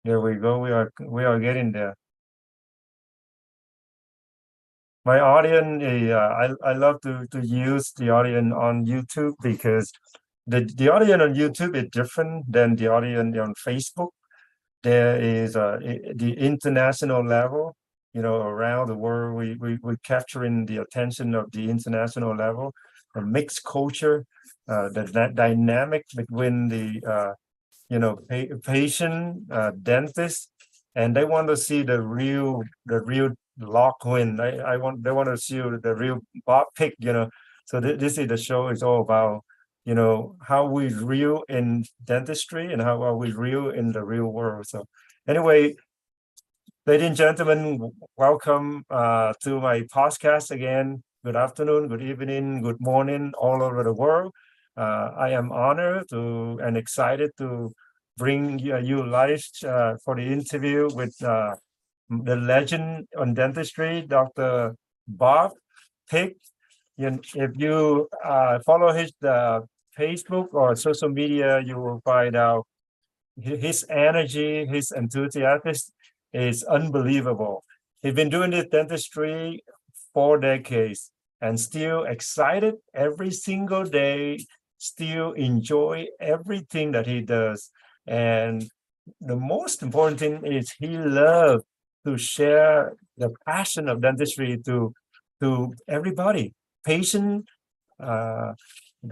Here we go. We are getting there. My audience, I love to use the audience on YouTube because the audience on YouTube is different than the audience on Facebook. There is the international level, around the world. We capturing the attention of the international level, a mixed culture, that dynamic between the patient, dentist, and they want to see the real Lachlan. They want to see the real Bob Pick. So this is the show is all about how we real in dentistry and how are we real in the real world. So anyway, ladies and gentlemen, welcome to my podcast again. Good afternoon, good evening, good morning, all over the world. I am honored to and excited to bring you live for the interview with the legend on dentistry, Dr. Bob Pick. If you follow his Facebook or social media, you will find out his energy, his enthusiasm is unbelievable. He's been doing this dentistry 4 decades and still excited every single day, still enjoy everything that he does. And the most important thing is he loves to share the passion of dentistry to everybody, patient,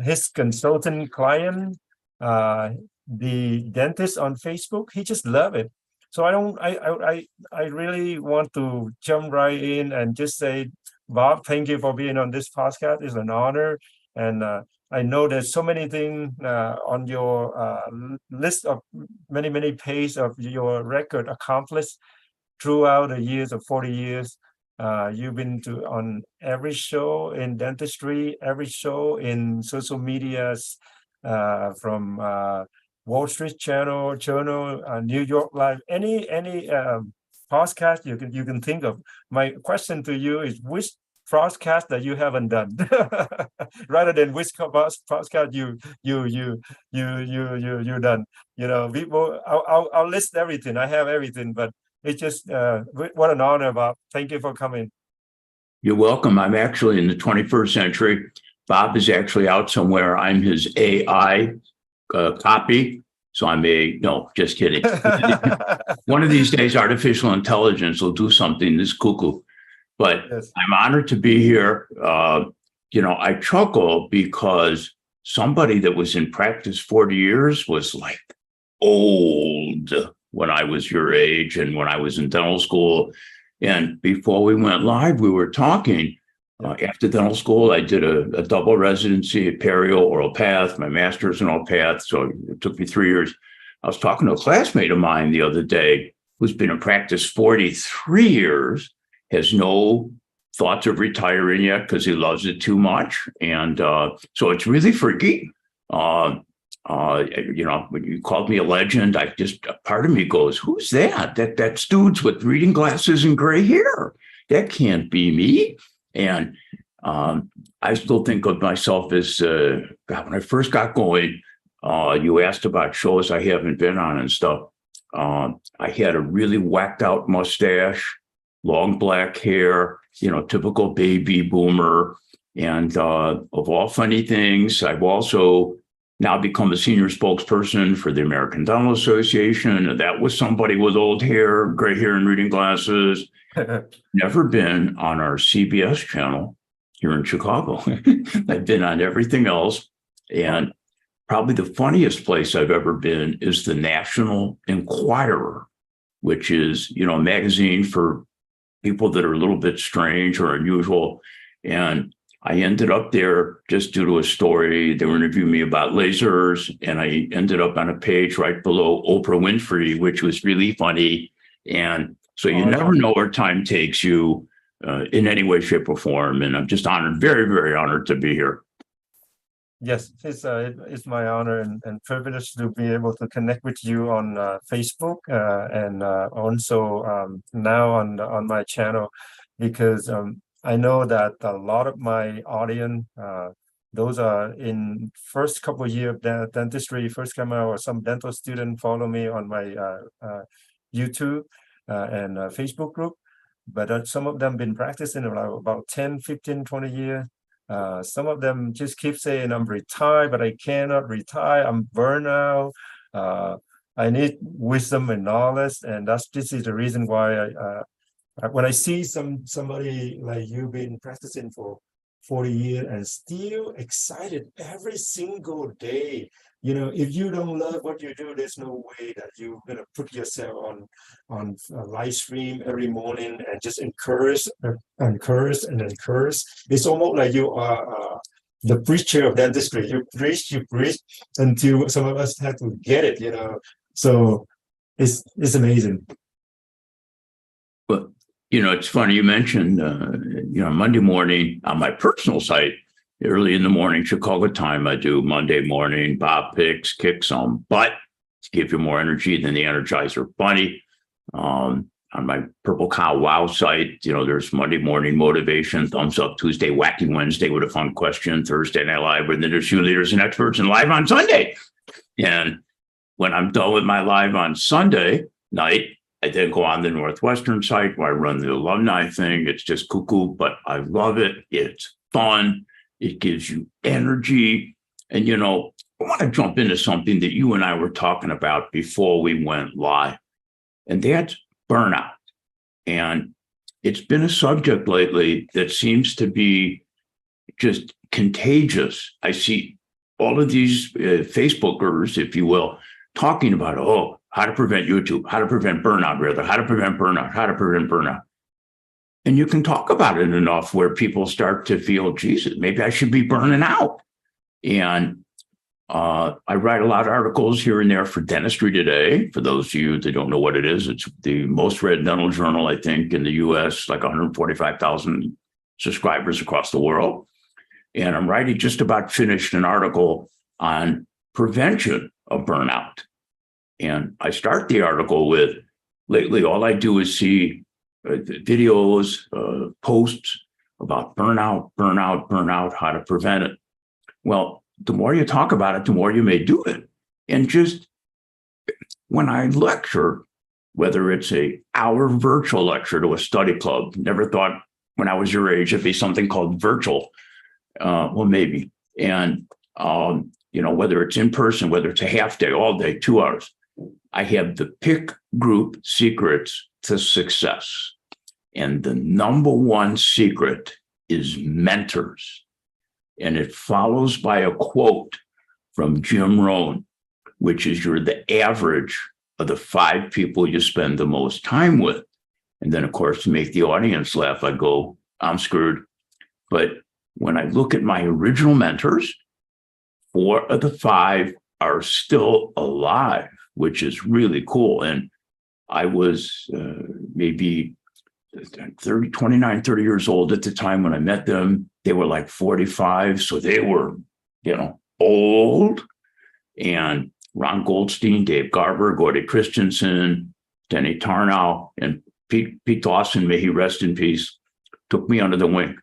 his consultant client, the dentist on Facebook. He just love it. So I really want to jump right in and just say, Bob, thank you for being on this podcast. It's an honor. And I know there's so many things on your list of many pages of your record accomplished throughout the years of 40 years. You've been on every show in dentistry, every show in social medias, from Wall Street Journal, New York Live, any podcast you can think of. My question to you is, which podcast that you haven't done, rather than which podcast you done. People, I'll list everything. I have everything, but it's just what an honor, Bob. Thank you for coming. You're welcome. I'm actually in the 21st century. Bob is actually out somewhere. I'm his AI copy. So no, just kidding. One of these days, artificial intelligence will do something this cuckoo. But yes. I'm honored to be here. I chuckle because somebody that was in practice 40 years was like old when I was your age and when I was in dental school. And before we went live, we were talking. After dental school, I did a double residency at Perio Oral Path, my master's in Oral Path. So it took me 3 years. I was talking to a classmate of mine the other day who's been in practice 43 years, has no thoughts of retiring yet because he loves it too much. And so it's really freaky. When you called me a legend, part of me goes, who's that? That's dudes with reading glasses and gray hair. That can't be me. And I still think of myself as, when I first got going, you asked about shows I haven't been on and stuff. I had a really whacked out mustache, long black hair, typical baby boomer. And of all funny things, I've also now become a senior spokesperson for the American Dental Association. And that was somebody with old hair, gray hair, and reading glasses. Never been on our CBS channel here in Chicago. I've been on everything else. And probably the funniest place I've ever been is the National Enquirer, which is, a magazine for people that are a little bit strange or unusual. And I ended up there just due to a story. They were interviewing me about lasers, and I ended up on a page right below Oprah Winfrey, which was really funny. And so you never know where time takes you in any way, shape, or form. And I'm just honored, very, very honored to be here. Yes, it's my honor and privilege to be able to connect with you on Facebook and also now on my channel, because I know that a lot of my audience, those are in first couple of years of dentistry, first come out, or some dental student follow me on my YouTube and Facebook group. But some of them been practicing about 10, 15, 20 years. Some of them just keep saying, I'm retired, but I cannot retire. I'm burnout. I need wisdom and knowledge. And this is the reason why when I see somebody like you been practicing for 40 years and still excited every single day, if you don't love what you do, there's no way that you're gonna put yourself on a live stream every morning and just encourage. It's almost like you are the preacher of dentistry. You preach until some of us have to get it. So it's amazing. But it's funny you mentioned, Monday morning on my personal site, early in the morning, Chicago time, I do Monday morning, Bob picks, kick some butt to give you more energy than the Energizer Bunny. On my Purple Cow Wow site, there's Monday morning motivation, thumbs up Tuesday, wacky Wednesday with a fun question, Thursday Night Live with industry leaders and experts, and live on Sunday. And when I'm done with my live on Sunday night, I then go on the Northwestern site where I run the alumni thing. It's just cuckoo, but I love it. It's fun. It gives you energy. And, I want to jump into something that you and I were talking about before we went live, and that's burnout. And it's been a subject lately that seems to be just contagious. I see all of these Facebookers, if you will, talking about, how to prevent YouTube, how to prevent burnout, how to prevent burnout. And you can talk about it enough where people start to feel, Jesus, maybe I should be burning out. And I write a lot of articles here and there for Dentistry Today. For those of you that don't know what it is, it's the most read dental journal, I think, in the US, like 145,000 subscribers across the world. And I'm writing, just about finished an article on prevention of burnout. And I start the article with, lately, all I do is see videos, posts about burnout, how to prevent it. Well, the more you talk about it, the more you may do it. And just when I lecture, whether it's an hour virtual lecture to a study club, never thought when I was your age it'd be something called virtual. Well, maybe. And, whether it's in person, whether it's a half day, all day, 2 hours, I have the pick group secrets to success. And the number one secret is mentors. And it follows by a quote from Jim Rohn, which is, you're the average of the 5 people you spend the most time with. And then, of course, to make the audience laugh, I go, I'm screwed. But when I look at my original mentors, 4 of the 5 are still alive, which is really cool. And I was maybe 29, 30 years old at the time when I met them. They were like 45. So they were, old. And Ron Goldstein, Dave Garber, Gordy Christensen, Denny Tarnow, and Pete Dawson, may he rest in peace, took me under the wing.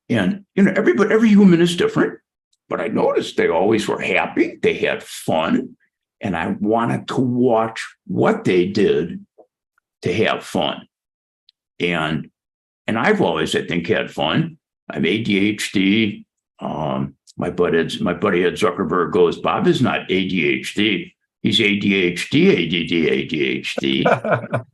And, every human is different, but I noticed they always were happy. They had fun. And I wanted to watch what they did to have fun. And I've always, I think, had fun. I'm ADHD. My buddy Ed Zuckerberg goes, Bob is not ADHD. He's ADHD, ADD.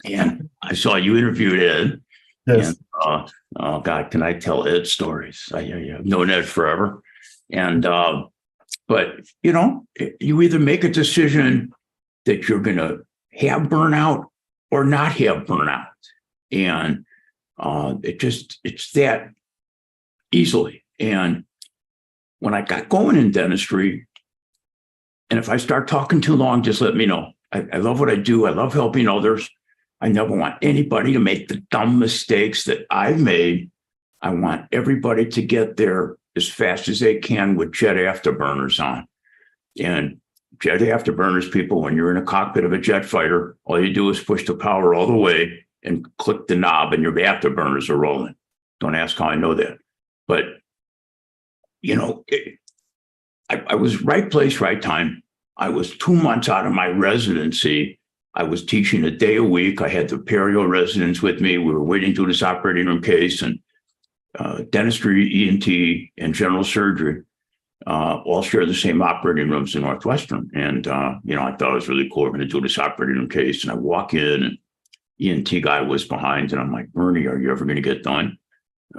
And I saw you interviewed Ed. Yes. And, oh God, can I tell Ed stories? I've known Ed forever. And, but, you either make a decision that you're going to have burnout or not have burnout. And it's that easily. And when I got going in dentistry, and if I start talking too long, just let me know. I love what I do. I love helping others. I never want anybody to make the dumb mistakes that I've made. I want everybody to get there as fast as they can with jet afterburners on. And jet afterburners, people, when you're in a cockpit of a jet fighter, all you do is push the power all the way and click the knob and your afterburners are rolling. Don't ask how I know that. But, I was right place, right time. I was 2 months out of my residency I was teaching a day a week. I had the perio residents with me. We were waiting to do this operating room case, and dentistry, ENT, and general surgery all share the same operating rooms in Northwestern. And, I thought it was really cool. We're going to do this operating room case. And I walk in, and ENT guy was behind, and I'm like, Bernie, are you ever going to get done?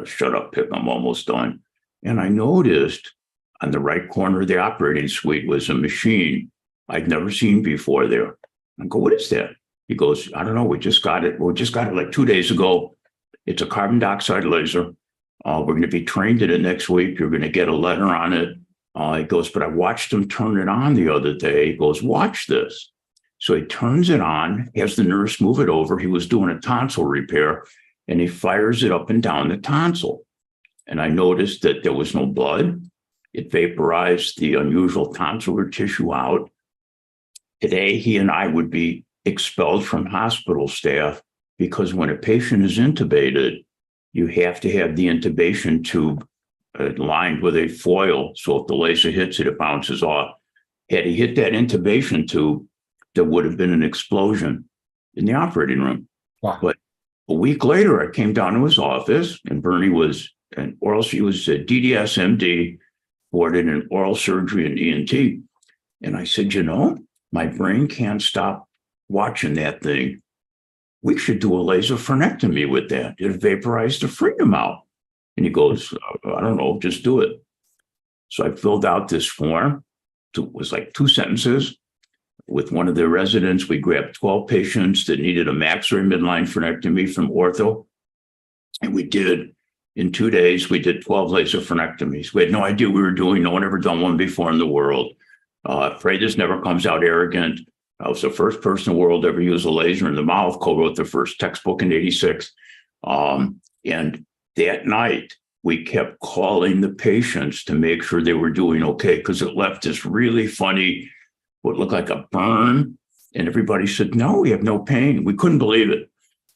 Shut up, Pick, I'm almost done. And I noticed on the right corner of the operating suite was a machine I'd never seen before there. I go, what is that? He goes, I don't know. We just got it. We just got it like 2 days ago. It's a carbon dioxide laser. We're going to be trained in it next week. You're going to get a letter on it. He goes, but I watched him turn it on the other day. He goes, watch this. So he turns it on, has the nurse move it over. He was doing a tonsil repair, and he fires it up and down the tonsil. And I noticed that there was no blood. It vaporized the unusual tonsillar tissue out. Today, he and I would be expelled from hospital staff because when a patient is intubated, you have to have the intubation tube lined with a foil. So if the laser hits it, it bounces off. Had he hit that intubation tube, there would have been an explosion in the operating room. Wow. But a week later, I came down to his office, and Bernie was he was a DDS MD, boarded in oral surgery and ENT. And I said, my brain can't stop watching that thing. We should do a laser frenectomy with that. It vaporized the freedom out. And he goes, I don't know, just do it. So I filled out this form. It was like 2 sentences. With one of the residents, we grabbed 12 patients that needed a maxillary midline frenectomy from ortho. And we did, in 2 days, we did 12 laser frenectomies. We had no idea what we were doing. No one ever done one before in the world. Afraid this never comes out arrogant. I was the first person in the world to ever use a laser in the mouth. Co-wrote the first textbook in '86. And that night, we kept calling the patients to make sure they were doing okay, because it left this really funny, what looked like a burn. And everybody said, no, we have no pain. We couldn't believe it.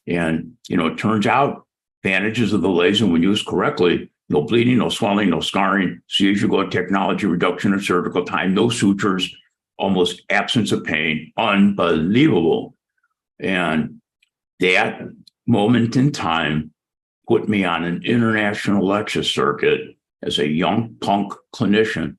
And, it turns out advantages of the laser when used correctly: no bleeding, no swelling, no scarring, see-as-you-go technology, reduction of surgical time, no sutures, almost absence of pain, unbelievable. And that moment in time put me on an international lecture circuit as a young punk clinician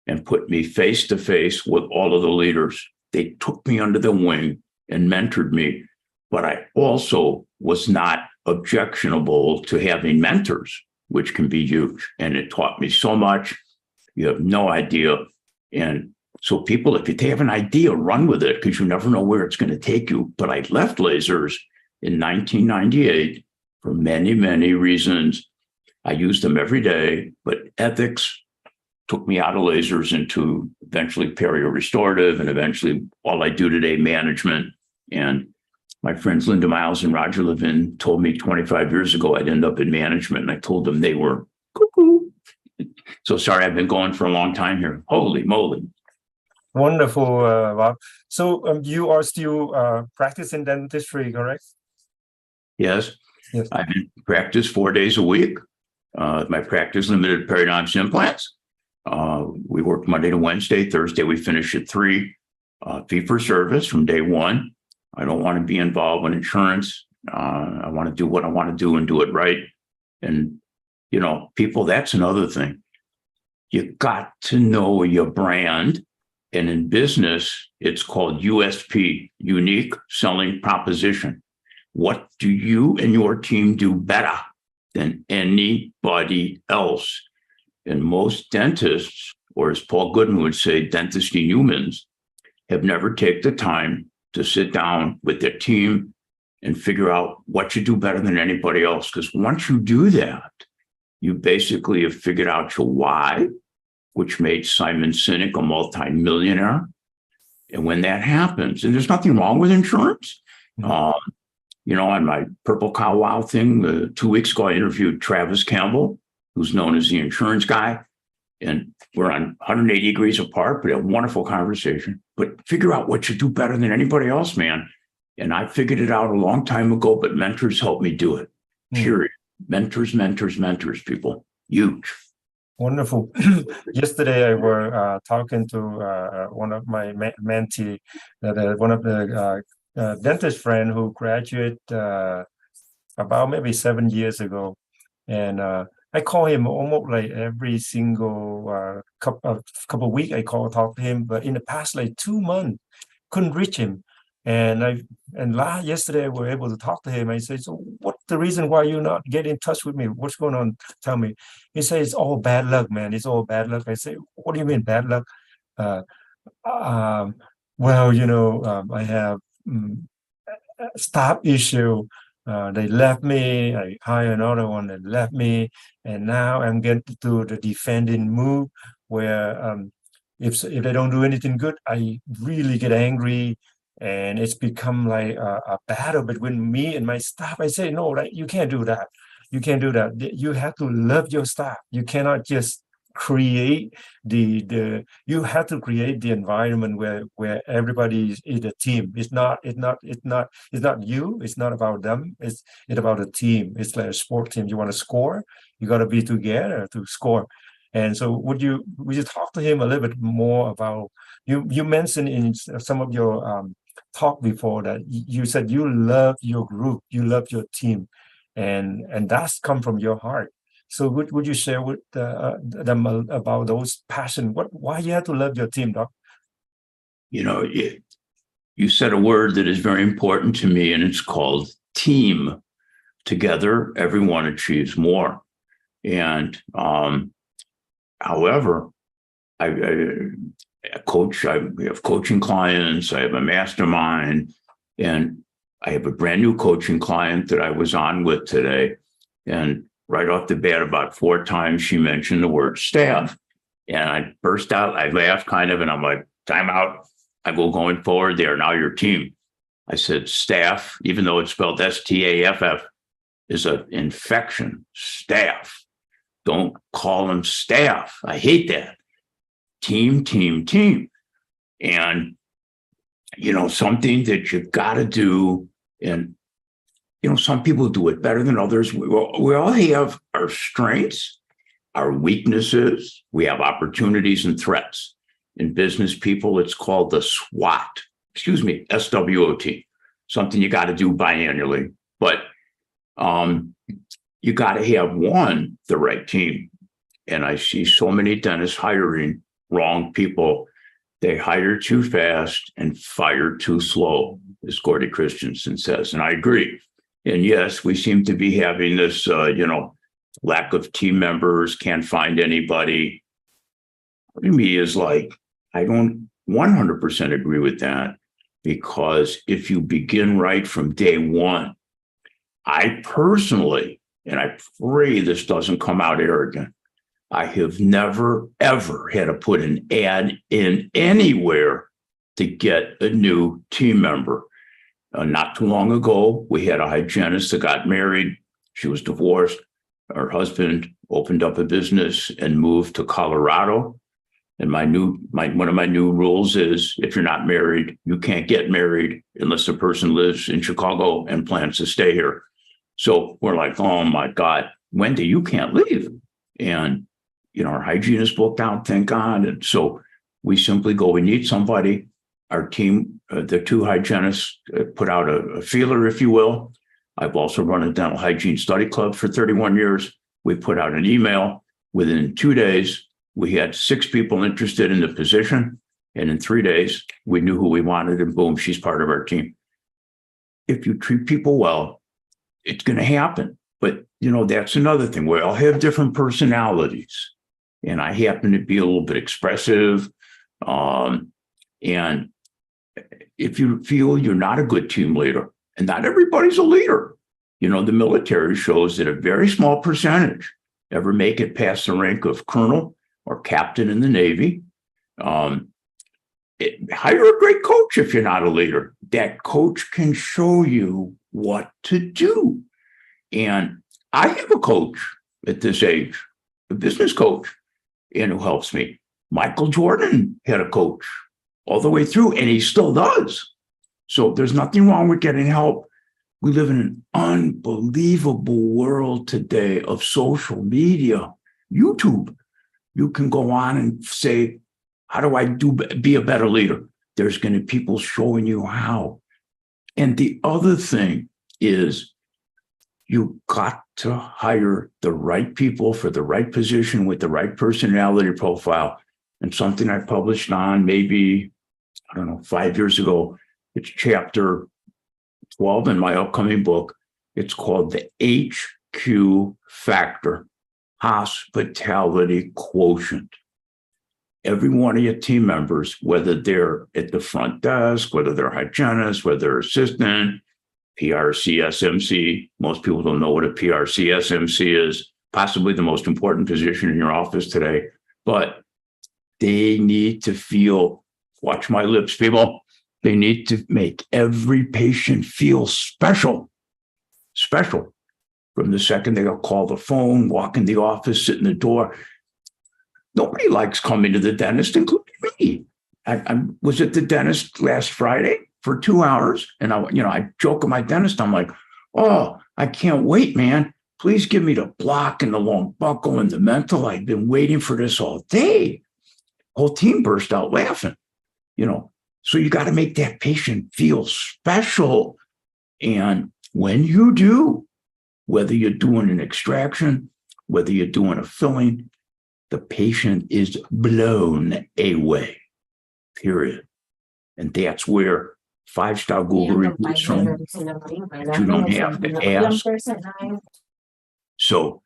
and put me face to face with all of the leaders. They took me under the wing and mentored me, but I also was not objectionable to having mentors, which can be huge. And it taught me so much. You have no idea. And so people, if you have an idea, run with it, because you never know where it's going to take you. But I left lasers in 1998 for many, many reasons. I used them every day, but ethics took me out of lasers into eventually perio-restorative, and eventually all I do today, management. And my friends Linda Miles and Roger Levin told me 25 years ago I'd end up in management, and I told them they were cuckoo. So sorry, I've been going for a long time here. Holy moly. Wonderful, Bob. So you are still practicing dentistry, correct? Yes. Yes. I've been practice 4 days a week. My practice limited periodontist implants. We work Monday to Wednesday. Thursday, we finish at 3. Fee for service from day one. I don't want to be involved with insurance. I want to do what I want to do and do it right. And, people, that's another thing. You got to know your brand. And in business, it's called USP, unique selling proposition. What do you and your team do better than anybody else? And most dentists, or as Paul Goodman would say, dentistry humans, have never taken the time to sit down with their team and figure out what you do better than anybody else. Because once you do that, you basically have figured out your why, which made Simon Sinek a multimillionaire. And when that happens, and there's nothing wrong with insurance. On my Purple Cow Wow thing, 2 weeks ago, I interviewed Travis Campbell, who's known as the insurance guy. And we're on 180 degrees apart, but a wonderful conversation. But figure out what you do better than anybody else, man. And I figured it out a long time ago, but mentors helped me do it. Period. Mentors, people. Huge. Wonderful. Yesterday, I were talking to one of my mentee, that one of the dentist friend who graduated about maybe 7 years ago, and I call him almost like every single couple of weeks. I talk to him, but in the past like 2 months, couldn't reach him. Yesterday we were able to talk to him. I said, "So what's the reason why you not get in touch with me? What's going on? Tell me." He says, "It's all bad luck, man. It's all bad luck." I say, "What do you mean bad luck?" Uh, um, well, I have staff issue. They left me. I hired another one that left me, and now I'm getting to do the defending move where if they don't do anything good, I really get angry, and it's become like a battle between me and my staff. I say, no, like you can't do that. You can't do that. You have to love your staff. You cannot just create you have to create the environment where everybody is a team. It's not you. It's not about them. It's about a team. It's like a sport team. You want to score, you got to be together to score. And so would you talk to him a little bit more about you mentioned in some of your talk before that you said you love your group, you love your team, and that's come from your heart. So would you share with them about those passion? Why you have to love your team, Doc? You said a word that is very important to me, and it's called team. Together, everyone achieves more. And however, I coach. I have coaching clients. I have a mastermind, and I have a brand new coaching client that I was on with today. And right off the bat, about 4 times, she mentioned the word staff. And I burst out, I laughed kind of, and I'm like, time out. I go, going forward, they are now your team. I said, staff, even though it's spelled STAFF, is an infection. Staff. Don't call them staff. I hate that. Team, team, team. And, something that you got to do, and some people do it better than others. We all have our strengths, our weaknesses. We have opportunities and threats. In business people, it's called the SWOT. SWOT. Something you got to do biannually. But you got to have the right team. And I see so many dentists hiring wrong people. They hire too fast and fire too slow, as Gordy Christensen says. And I agree. And yes, we seem to be having this, lack of team members, can't find anybody. To me is like, I don't 100% agree with that, because if you begin right from day one, I personally, and I pray this doesn't come out arrogant, I have never, ever had to put an ad in anywhere to get a new team member. Not too long ago, we had a hygienist that got married. She was divorced. Her husband opened up a business and moved to Colorado. And one of my new rules is, if you're not married, you can't get married unless the person lives in Chicago and plans to stay here. So we're like, oh my God, Wendy, you can't leave. And, our hygienist booked out, thank God. And so we simply go, we need somebody. Our team, the 2 hygienists, put out a feeler, if you will. I've also run a dental hygiene study club for 31 years. We put out an email. Within 2 days, we had 6 people interested in the position. And in 3 days, we knew who we wanted, and boom, she's part of our team. If you treat people well, it's going to happen. But, that's another thing. We all have different personalities. And I happen to be a little bit expressive. And if you feel you're not a good team leader, and not everybody's a leader, the military shows that a very small percentage ever make it past the rank of colonel or captain in the Navy. Hire a great coach if you're not a leader. That coach can show you what to do. And I have a coach at this age, a business coach, and who helps me. Michael Jordan had a coach all the way through, and he still does. So there's nothing wrong with getting help. We live in an unbelievable world today of social media, YouTube. You can go on and say, how do I be a better leader? There's going to be people showing you how. And the other thing is you got to hire the right people for the right position with the right personality profile. And something I published on maybe, 5 years ago, it's chapter 12 in my upcoming book. It's called the HQ factor, hospitality quotient. Every one of your team members, whether they're at the front desk, whether they're hygienists, whether they're assistant, PRCSMC, most people don't know what a PRCSMC is, possibly the most important position in your office today, but they need to feel, watch my lips, people, they need to make every patient feel special. From the second they'll call the phone, walk in the office, sit in the door. Nobody likes coming to the dentist, including me. I was at the dentist last Friday for 2 hours, and I joke with my dentist. I'm like, "Oh, I can't wait, man. Please give me the block and the long buckle and the mental. I've been waiting for this all day." Whole team burst out laughing. So you got to make that patient feel special, and when you do, whether you're doing an extraction, whether you're doing a filling, the patient is blown away, period. And that's where 5-star Google reviews from, you don't have to ask. So,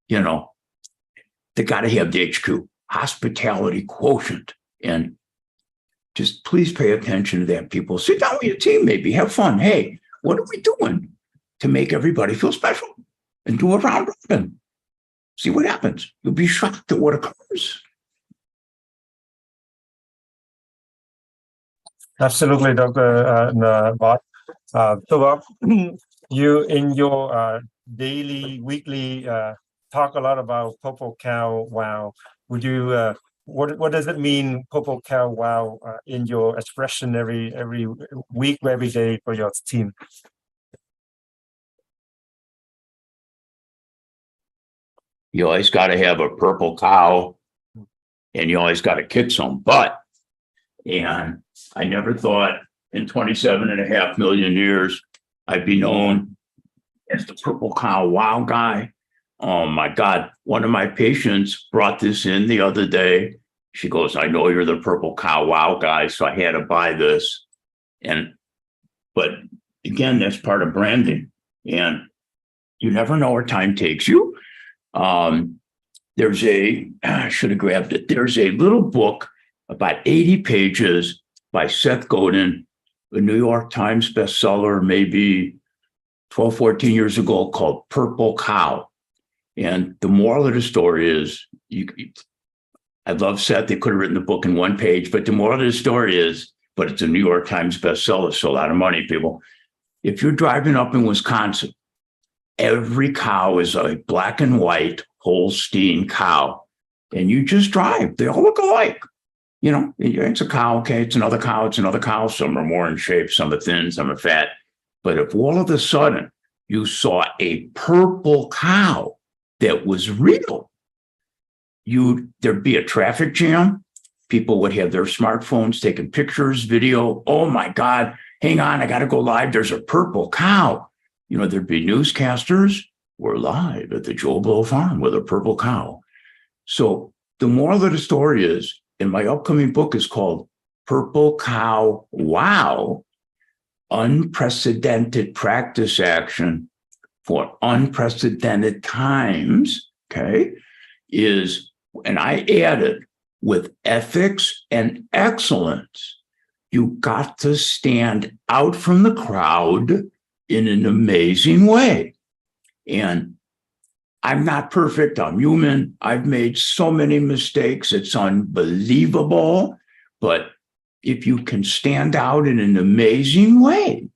they got to have the HQ, hospitality quotient. And just please pay attention to that, people. Sit down with your team, maybe have fun. Hey, what are we doing to make everybody feel special? And do a round robin. See what happens. You'll be shocked at what occurs. Absolutely, Dr. Bob. So, Bob, you in your daily, weekly talk a lot about purple cow wow. Would you? What does it mean, purple cow wow, in your expression every week, every day for your team? You always got to have a purple cow, and you always got to kick some butt. And I never thought in 27.5 million years I'd be known as the purple cow wow guy. Oh my God. One of my patients brought this in the other day. She goes, "I know you're the purple cow wow guy, so I had to buy this." But again, that's part of branding. And you never know where time takes you. I should have grabbed it. There's a little book, about 80 pages, by Seth Godin, a New York Times bestseller, maybe 12, 14 years ago, called Purple Cow. And the moral of the story is, I love Seth. They could have written the book in one page, but the moral of the story is, but it's a New York Times bestseller, so a lot of money, people. If you're driving up in Wisconsin, every cow is a black and white Holstein cow, and you just drive. They all look alike. It's a cow, okay, it's another cow, it's another cow. Some are more in shape, some are thin, some are fat. But if all of a sudden you saw a purple cow that was real, there'd be a traffic jam. People would have their smartphones taking pictures, video. Oh my God, hang on, I got to go live. There's a purple cow. There'd be newscasters. We're live at the Joe Blow Farm with a purple cow. So the moral of the story is, and my upcoming book is called Purple Cow Wow, Unprecedented Practice Action for Unprecedented Times, okay, and I added, with ethics and excellence, you got to stand out from the crowd in an amazing way. And I'm not perfect. I'm human. I've made so many mistakes. It's unbelievable. But if you can stand out in an amazing way,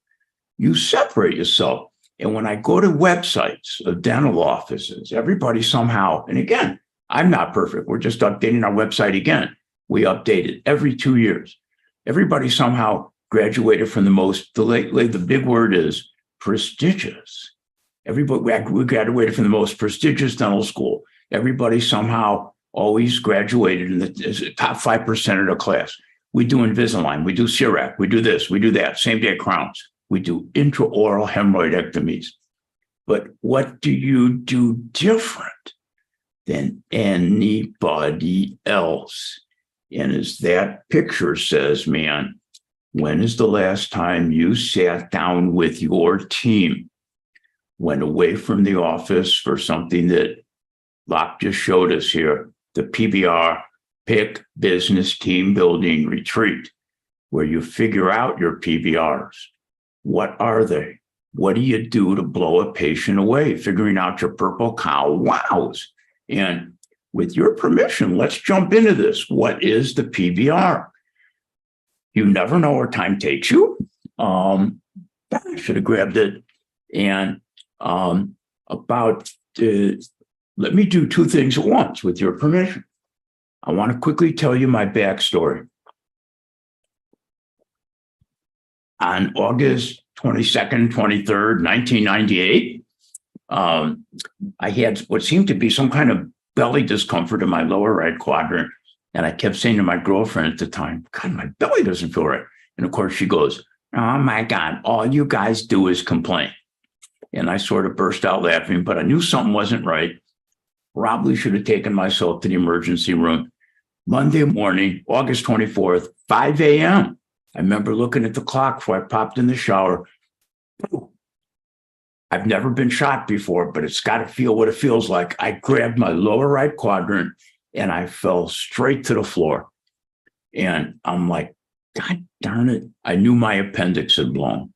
you separate yourself. And when I go to websites of dental offices, everybody somehow, and again, I'm not perfect. We're just updating our website again. We update it every 2 years. Everybody somehow graduated from the big word is prestigious. Everybody, we graduated from the most prestigious dental school. Everybody somehow always graduated in the top 5% of the class. We do Invisalign, we do CIRAC, we do this, we do that, same day crowns. We do intraoral hemorrhoidectomies. But what do you do different than anybody else? And as that picture says, man, when is the last time you sat down with your team, went away from the office for something that Locke just showed us here, the PBR, Pick Business Team Building Retreat, where you figure out your PBRs. What are they? What do you do to blow a patient away? Figuring out your purple cow wows. And with your permission, let's jump into this. What is the PBR? You never know where time takes you. I should have grabbed it. And let me do two things at once with your permission. I want to quickly tell you my backstory. On August 22nd, 23rd, 1998, I had what seemed to be some kind of belly discomfort in my lower right quadrant. And I kept saying to my girlfriend at the time, God, my belly doesn't feel right. And of course she goes, oh my God, all you guys do is complain. And I sort of burst out laughing, but I knew something wasn't right. Probably should have taken myself to the emergency room. Monday morning, August 24th, 5 a.m. I remember looking at the clock before I popped in the shower. I've never been shot before, but it's got to feel what it feels like. I grabbed my lower right quadrant and I fell straight to the floor. And I'm like, God darn it. I knew my appendix had blown.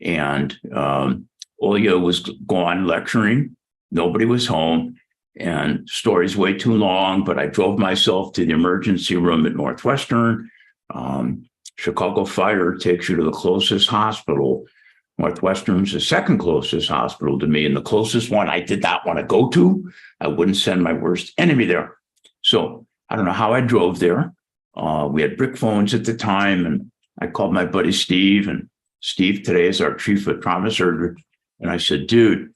And Olya was gone lecturing. Nobody was home. And story's way too long, but I drove myself to the emergency room at Northwestern. Chicago Fire takes you to the closest hospital. Northwestern's the second closest hospital to me, and the closest one I did not want to go to. I wouldn't send my worst enemy there. So I don't know how I drove there. We had brick phones at the time, and I called my buddy Steve, and Steve today is our chief of trauma surgery. And I said, dude,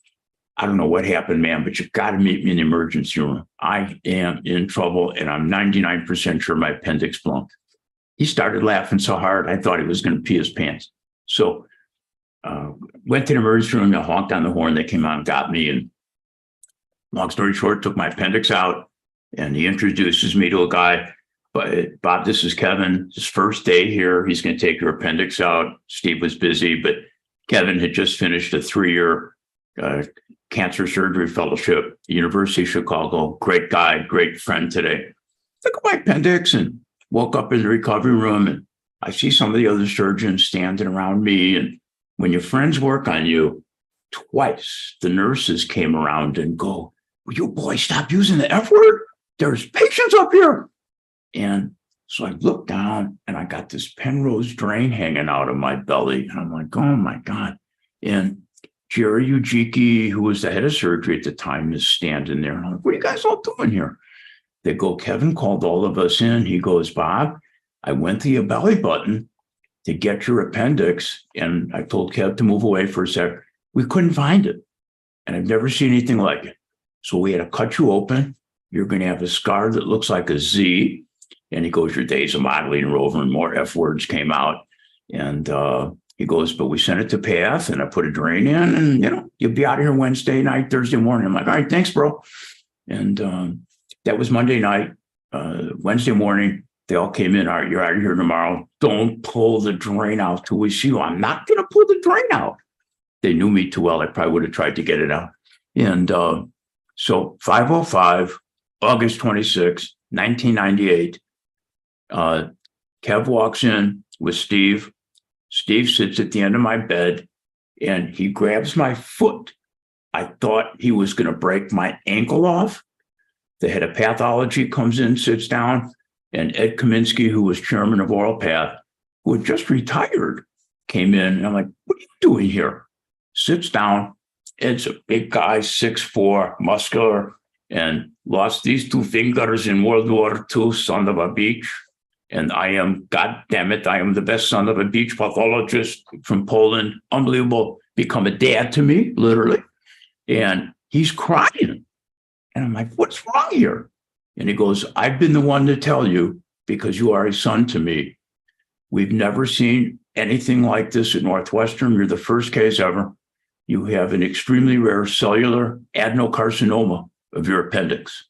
I don't know what happened, man, but you've got to meet me in the emergency room. I am in trouble, and I'm 99% sure my appendix blown. He started laughing so hard, I thought he was going to pee his pants. So went to the emergency room, I honked on the horn, they came out and got me. And long story short, took my appendix out, and he introduces me to a guy. But Bob, this is Kevin. His first day here. He's going to take your appendix out. Steve was busy, but Kevin had just finished a 3-year cancer surgery fellowship at the University of Chicago. Great guy, great friend today. Took my appendix and woke up in the recovery room, and I see some of the other surgeons standing around me. And when your friends work on you, twice the nurses came around and go, will you boys stop using the F word? There's patients up here. And so I looked down and I got this Penrose drain hanging out of my belly. And I'm like, oh my God. And Jerry Ujiki, who was the head of surgery at the time, is standing there. And I'm like, what are you guys all doing here? They go, Kevin called all of us in. He goes, Bob, I went to your belly button to get your appendix. And I told Kev to move away for a sec. We couldn't find it. And I've never seen anything like it. So we had to cut you open. You're going to have a scar that looks like a Z. And he goes, your days of modeling are over, and more F words came out. And he goes, but we sent it to PATH, and I put a drain in, and, you'll be out of here Wednesday night, Thursday morning. I'm like, all right, thanks, bro. And that was Monday night. Wednesday morning, they all came in. All right, you're out of here tomorrow. Don't pull the drain out till we see you. I'm not going to pull the drain out. They knew me too well. I probably would have tried to get it out. And so 5:05, August 26, 1998, Kev walks in with Steve. Steve sits at the end of my bed, and he grabs my foot. I thought he was going to break my ankle off. The head of pathology comes in, sits down, and Ed Kaminsky, who was chairman of Oral Path, who had just retired, came in. And I'm like, what are you doing here? Sits down. Ed's a big guy, 6'4", muscular, and lost these 2 fingers in World War II, son of a bitch. And I am, God damn it, I am the best son of a beach pathologist from Poland. Unbelievable. Become a dad to me, literally. And he's crying. And I'm like, what's wrong here? And he goes, I've been the one to tell you because you are a son to me. We've never seen anything like this at Northwestern. You're the first case ever. You have an extremely rare cellular adenocarcinoma of your appendix.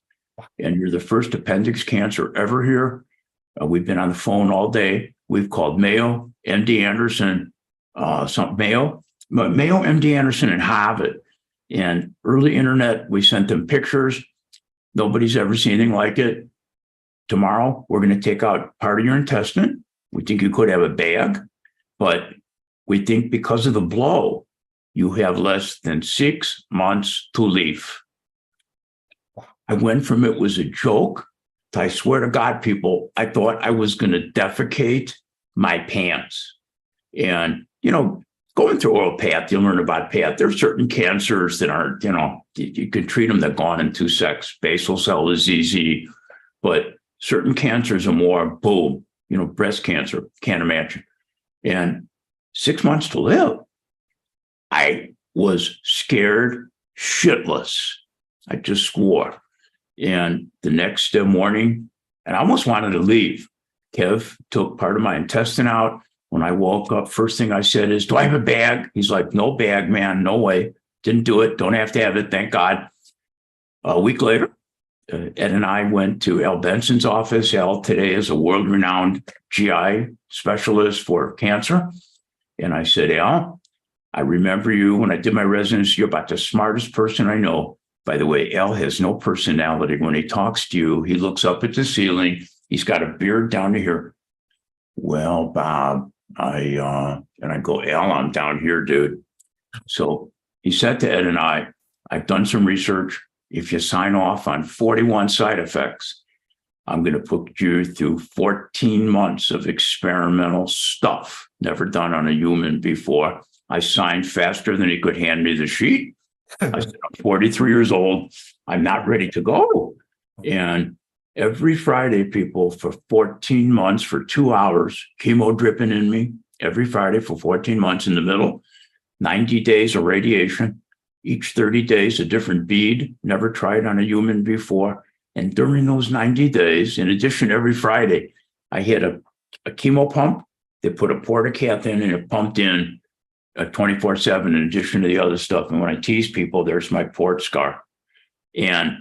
And you're the first appendix cancer ever here. We've been on the phone all day. We've called Mayo, MD Anderson, Mayo, MD Anderson, and Harvard. And early internet, we sent them pictures. Nobody's ever seen anything like it. Tomorrow, we're going to take out part of your intestine. We think you could have a bag, but we think because of the blow, you have less than 6 months to live. I went from it was a joke to, I swear to God, people, I thought I was going to defecate my pants. And, going through oral path, you learn about path. There are certain cancers that aren't, you can treat them, they're gone in 2 seconds. Basal cell is easy, but certain cancers are more boom, breast cancer, can't imagine. And 6 months to live. I was scared shitless. I just swore. And the next morning, and I almost wanted to leave. Kev took part of my intestine out. When I woke up, first thing I said is, do I have a bag? He's like, no bag, man, no way. Didn't do it. Don't have to have it. Thank God. A week later, Ed and I went to Al Benson's office. Al today is a world-renowned GI specialist for cancer. And I said, Al, I remember you when I did my residency. You're about the smartest person I know. By the way, Al has no personality. When he talks to you, he looks up at the ceiling. He's got a beard down to here. Well, Bob, and I go, Al, I'm down here, dude. So he said to Ed and I've done some research. If you sign off on 41 side effects, I'm going to put you through 14 months of experimental stuff, never done on a human before. I signed faster than he could hand me the sheet. I said, I'm 43 years old. I'm not ready to go. And every Friday, people, for 14 months, for 2 hours, chemo dripping in me, every Friday for 14 months in the middle, 90 days of radiation, each 30 days, a different bead, never tried on a human before. And during those 90 days, in addition, every Friday, I had a chemo pump. They put a portacath in and it pumped in 24/7 in addition to the other stuff. And when I tease people, there's my port scar. And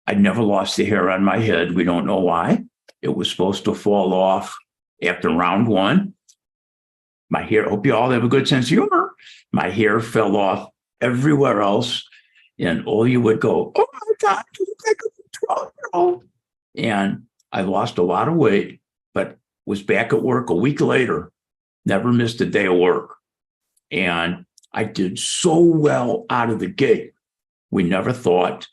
I never lost the hair on my head. We don't know why. It was supposed to fall off after round 1. My hair, hope you all have a good sense of humor. My hair fell off everywhere else. And all you would go, oh my God, you look like a 12-year-old. And I lost a lot of weight, but was back at work a week later, never missed a day of work. And I did so well out of the gate. We never thought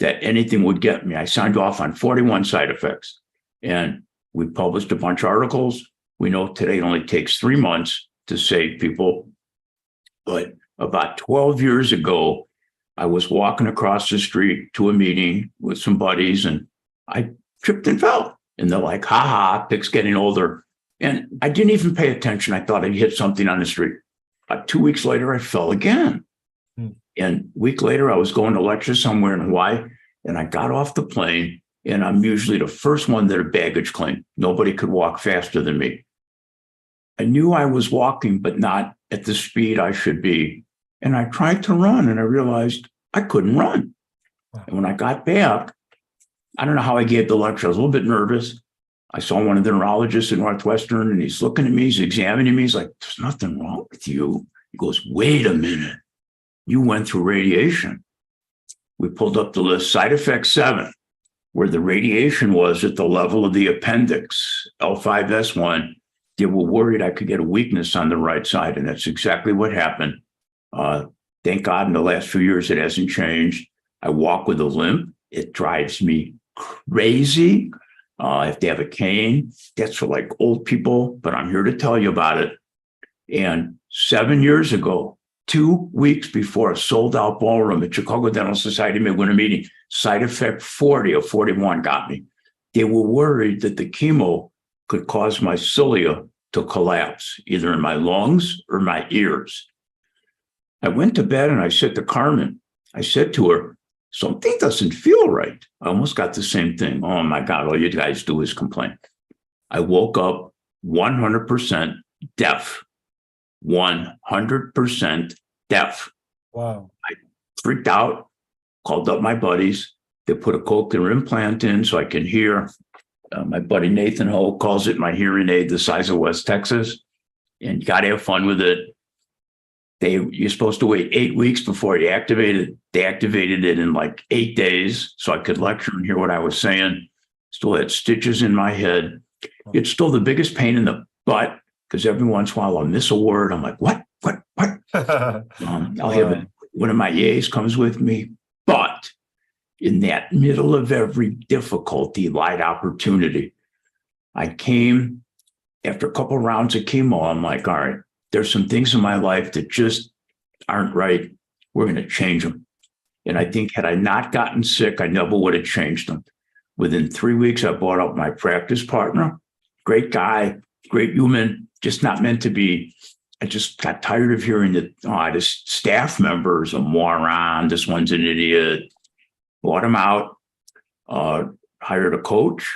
that anything would get me. I signed off on 41 side effects. And we published a bunch of articles. We know today it only takes 3 months to save people. But about 12 years ago, I was walking across the street to a meeting with some buddies and I tripped and fell. And they're like, ha ha, Pick's getting older. And I didn't even pay attention. I thought I'd hit something on the street. 2 weeks later, I fell again. And a week later, I was going to lecture somewhere in Hawaii, and I got off the plane, and I'm usually the first one that a baggage claim. Nobody could walk faster than me. I knew I was walking, but not at the speed I should be. And I tried to run, and I realized I couldn't run. And when I got back, I don't know how I gave the lecture. I was a little bit nervous. I saw one of the neurologists at Northwestern, and he's looking at me, he's examining me. He's like, there's nothing wrong with you. He goes, wait a minute. You went through radiation. We pulled up the list, side effect 7, where the radiation was at the level of the appendix, L5S1. They were worried I could get a weakness on the right side, and that's exactly what happened. Thank God in the last few years, it hasn't changed. I walk with a limp. It drives me crazy. If they have a cane, that's for like old people, but I'm here to tell you about it. And 7 years ago, 2 weeks before a sold-out ballroom at Chicago Dental Society midwinter meeting, side effect 40 or 41 got me. They were worried that the chemo could cause my cilia to collapse, either in my lungs or my ears. I went to bed and I said to Carmen, I said to her, something doesn't feel right. I almost got the same thing. Oh my God, all you guys do is complain. I woke up 100% deaf, 100% deaf. Wow. Freaked out, called up my buddies. They put a cochlear implant in so I can hear. My buddy Nathan Ho calls it my hearing aid the size of West Texas. And you got to have fun with it. You're supposed to wait 8 weeks before you activate it. They activated it in like 8 days so I could lecture and hear what I was saying. Still had stitches in my head. It's still the biggest pain in the butt because every once in a while I'll miss a word. I'm like, what? I'll have one of my EAs comes with me. But in that middle of every difficulty lied opportunity. I came after a couple of rounds of chemo. I'm like, all right, there's some things in my life that just aren't right. We're going to change them. And I think had I not gotten sick, I never would have changed them. Within 3 weeks, I bought up my practice partner. Great guy, great human, just not meant to be. I just got tired of hearing that this staff member is a moron. This one's an idiot. Bought him out, hired a coach,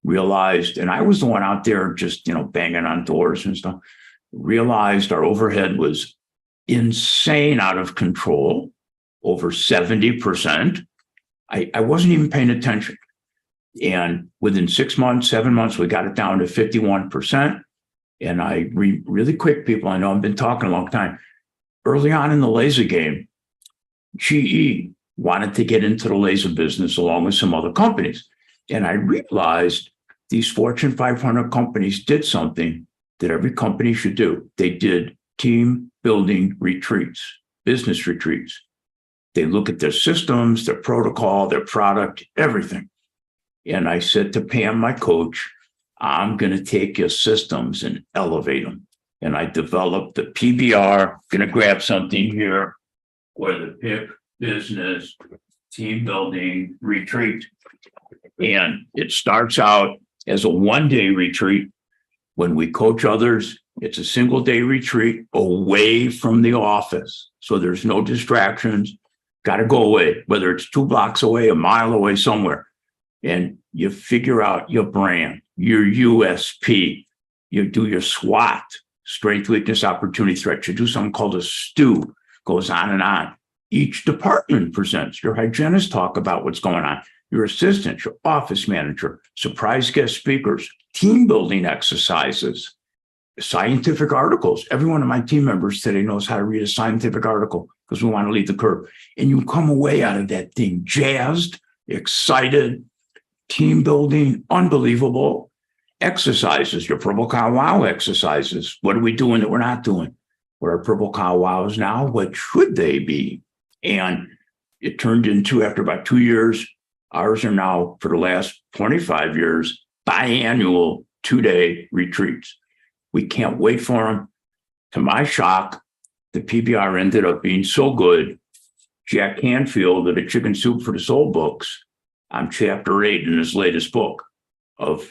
realized, and I was the one out there just, banging on doors and stuff, realized our overhead was insane out of control, over 70%. I wasn't even paying attention. And within 6 months, 7 months, we got it down to 51%. And really quick, people, I know I've been talking a long time. Early on in the laser game, GE wanted to get into the laser business along with some other companies. And I realized these Fortune 500 companies did something that every company should do. They did team building retreats, business retreats. They look at their systems, their protocol, their product, everything. And I said to Pam, my coach, I'm going to take your systems and elevate them. And I developed the PBR, going to grab something here, or the PIP business team building retreat. And it starts out as a 1-day retreat. When we coach others, it's a single day retreat away from the office. So there's no distractions, got to go away, whether it's 2 blocks away, a mile away, somewhere. And you figure out your brand, your USP, you do your SWOT, strength, weakness, opportunity, threat. You do something called a STU, goes on and on. Each department presents. Your hygienists talk about what's going on. Your assistant, your office manager, surprise guest speakers, team building exercises, scientific articles. Every one of my team members today knows how to read a scientific article because we want to lead the curve. And you come away out of that thing jazzed, excited, team building, unbelievable. Exercises, your Purple Cow Wow exercises. What are we doing that we're not doing? What are Purple Cow Wows now? What should they be? And it turned into, after about 2 years, ours are now, for the last 25 years, biannual 2-day retreats. We can't wait for them. To my shock, the PBR ended up being so good. Jack Canfield of the Chicken Soup for the Soul books, on chapter 8 in his latest book,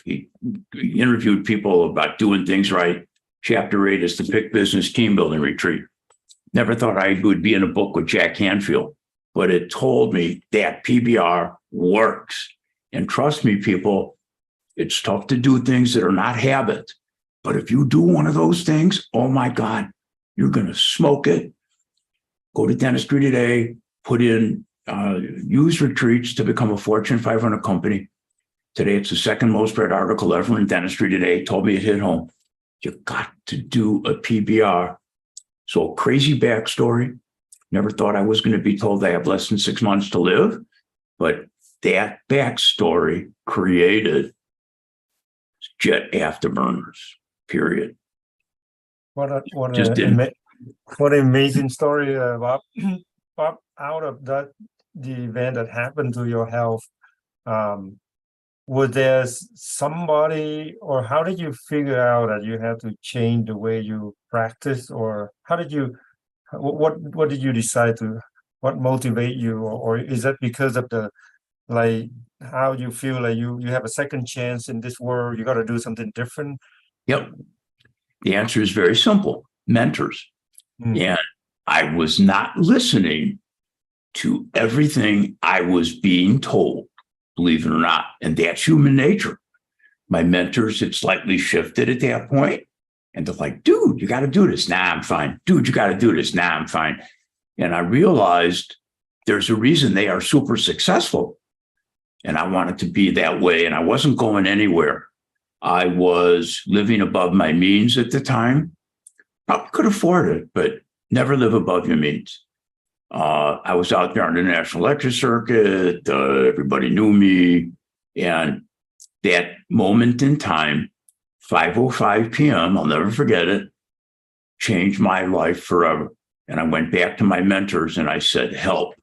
he interviewed people about doing things right. Chapter 8 is the PIC Business Team Building Retreat. Never thought I would be in a book with Jack Canfield, but it told me that PBR works. And trust me, people, it's tough to do things that are not habit. But if you do one of those things, oh my God, you're going to smoke it. Go to Dentistry today, put in use retreats to become a Fortune 500 company. Today, it's the second most read article ever in Dentistry today. Told me it hit home. You got to do a PBR. So crazy backstory. Never thought I was going to be told I have less than 6 months to live. But that backstory created jet afterburners, period. What an amazing story, Bob. Bob, out of the event that happened to your health, was there somebody, or how did you figure out that you had to change the way you practice, or what did you decide to, what motivate you, or is that because of the, like, how you feel like you have a second chance in this world, you got to do something different? Yep. The answer is very simple. Mentors. And I was not listening to everything I was being told, believe it or not. And that's human nature. My mentors had slightly shifted at that point, And they're like, dude, you got to do this. Nah, I'm fine. Dude, you got to do this. Nah, I'm fine. And I realized there's a reason they are super successful. And I wanted to be that way. And I wasn't going anywhere. I was living above my means at the time. Probably could afford it, but never live above your means. I was out there on the national lecture circuit. Everybody knew me. And that moment in time, 5:05 p.m., I'll never forget it, changed my life forever. And I went back to my mentors and I said, help.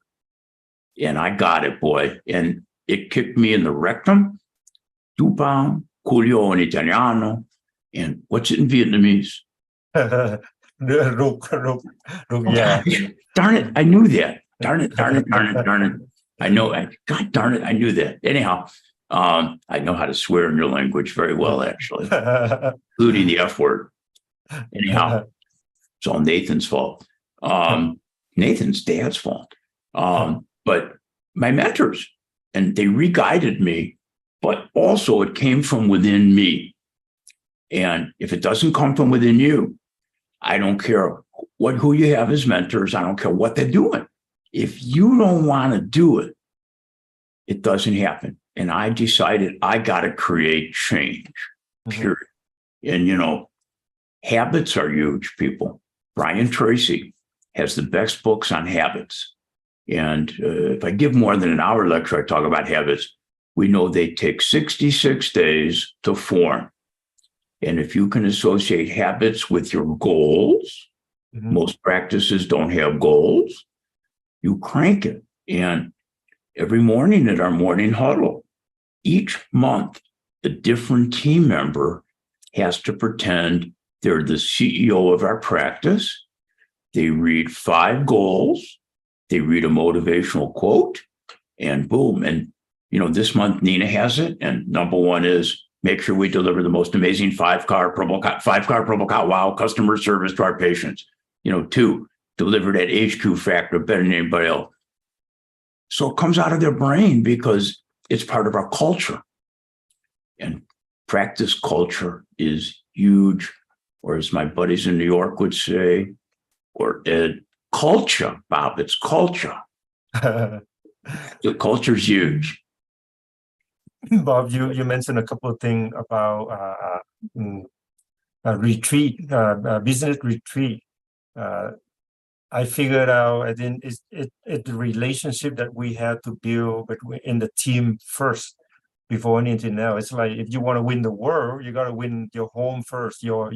And I got it, boy. And it kicked me in the rectum. Tupang, Julio in Italiano. And what's it in Vietnamese? Yeah. Darn it, I knew that. Darn it. I know, God darn it, I knew that. Anyhow, I know how to swear in your language very well, actually, including the F word. Anyhow, it's all Nathan's fault. Nathan's dad's fault. But my mentors, and they re-guided me, but also it came from within me. And if it doesn't come from within you, I don't care who you have as mentors. I don't care what they're doing. If you don't want to do it, it doesn't happen. And I decided I got to create change, period. And, habits are huge, people. Brian Tracy has the best books on habits. And if I give more than an hour lecture, I talk about habits. We know they take 66 days to form. And if you can associate habits with your goals, most practices don't have goals, you crank it. And every morning at our morning huddle, each month, a different team member has to pretend they're the CEO of our practice. They read 5 goals, they read a motivational quote, and boom. And, this month Nina has it. And number 1 is make sure we deliver the most amazing 5-car promo wow customer service to our patients. 2, deliver that HQ factor better than anybody else. So it comes out of their brain because it's part of our culture. And practice culture is huge, or as my buddies in New York would say, or culture, Bob, it's culture. The culture's huge. Bob, you mentioned a couple of things about retreat, business retreat. I figured out, I think it's the relationship that we have to build in the team first before anything else. It's like if you want to win the world, you got to win your home first, your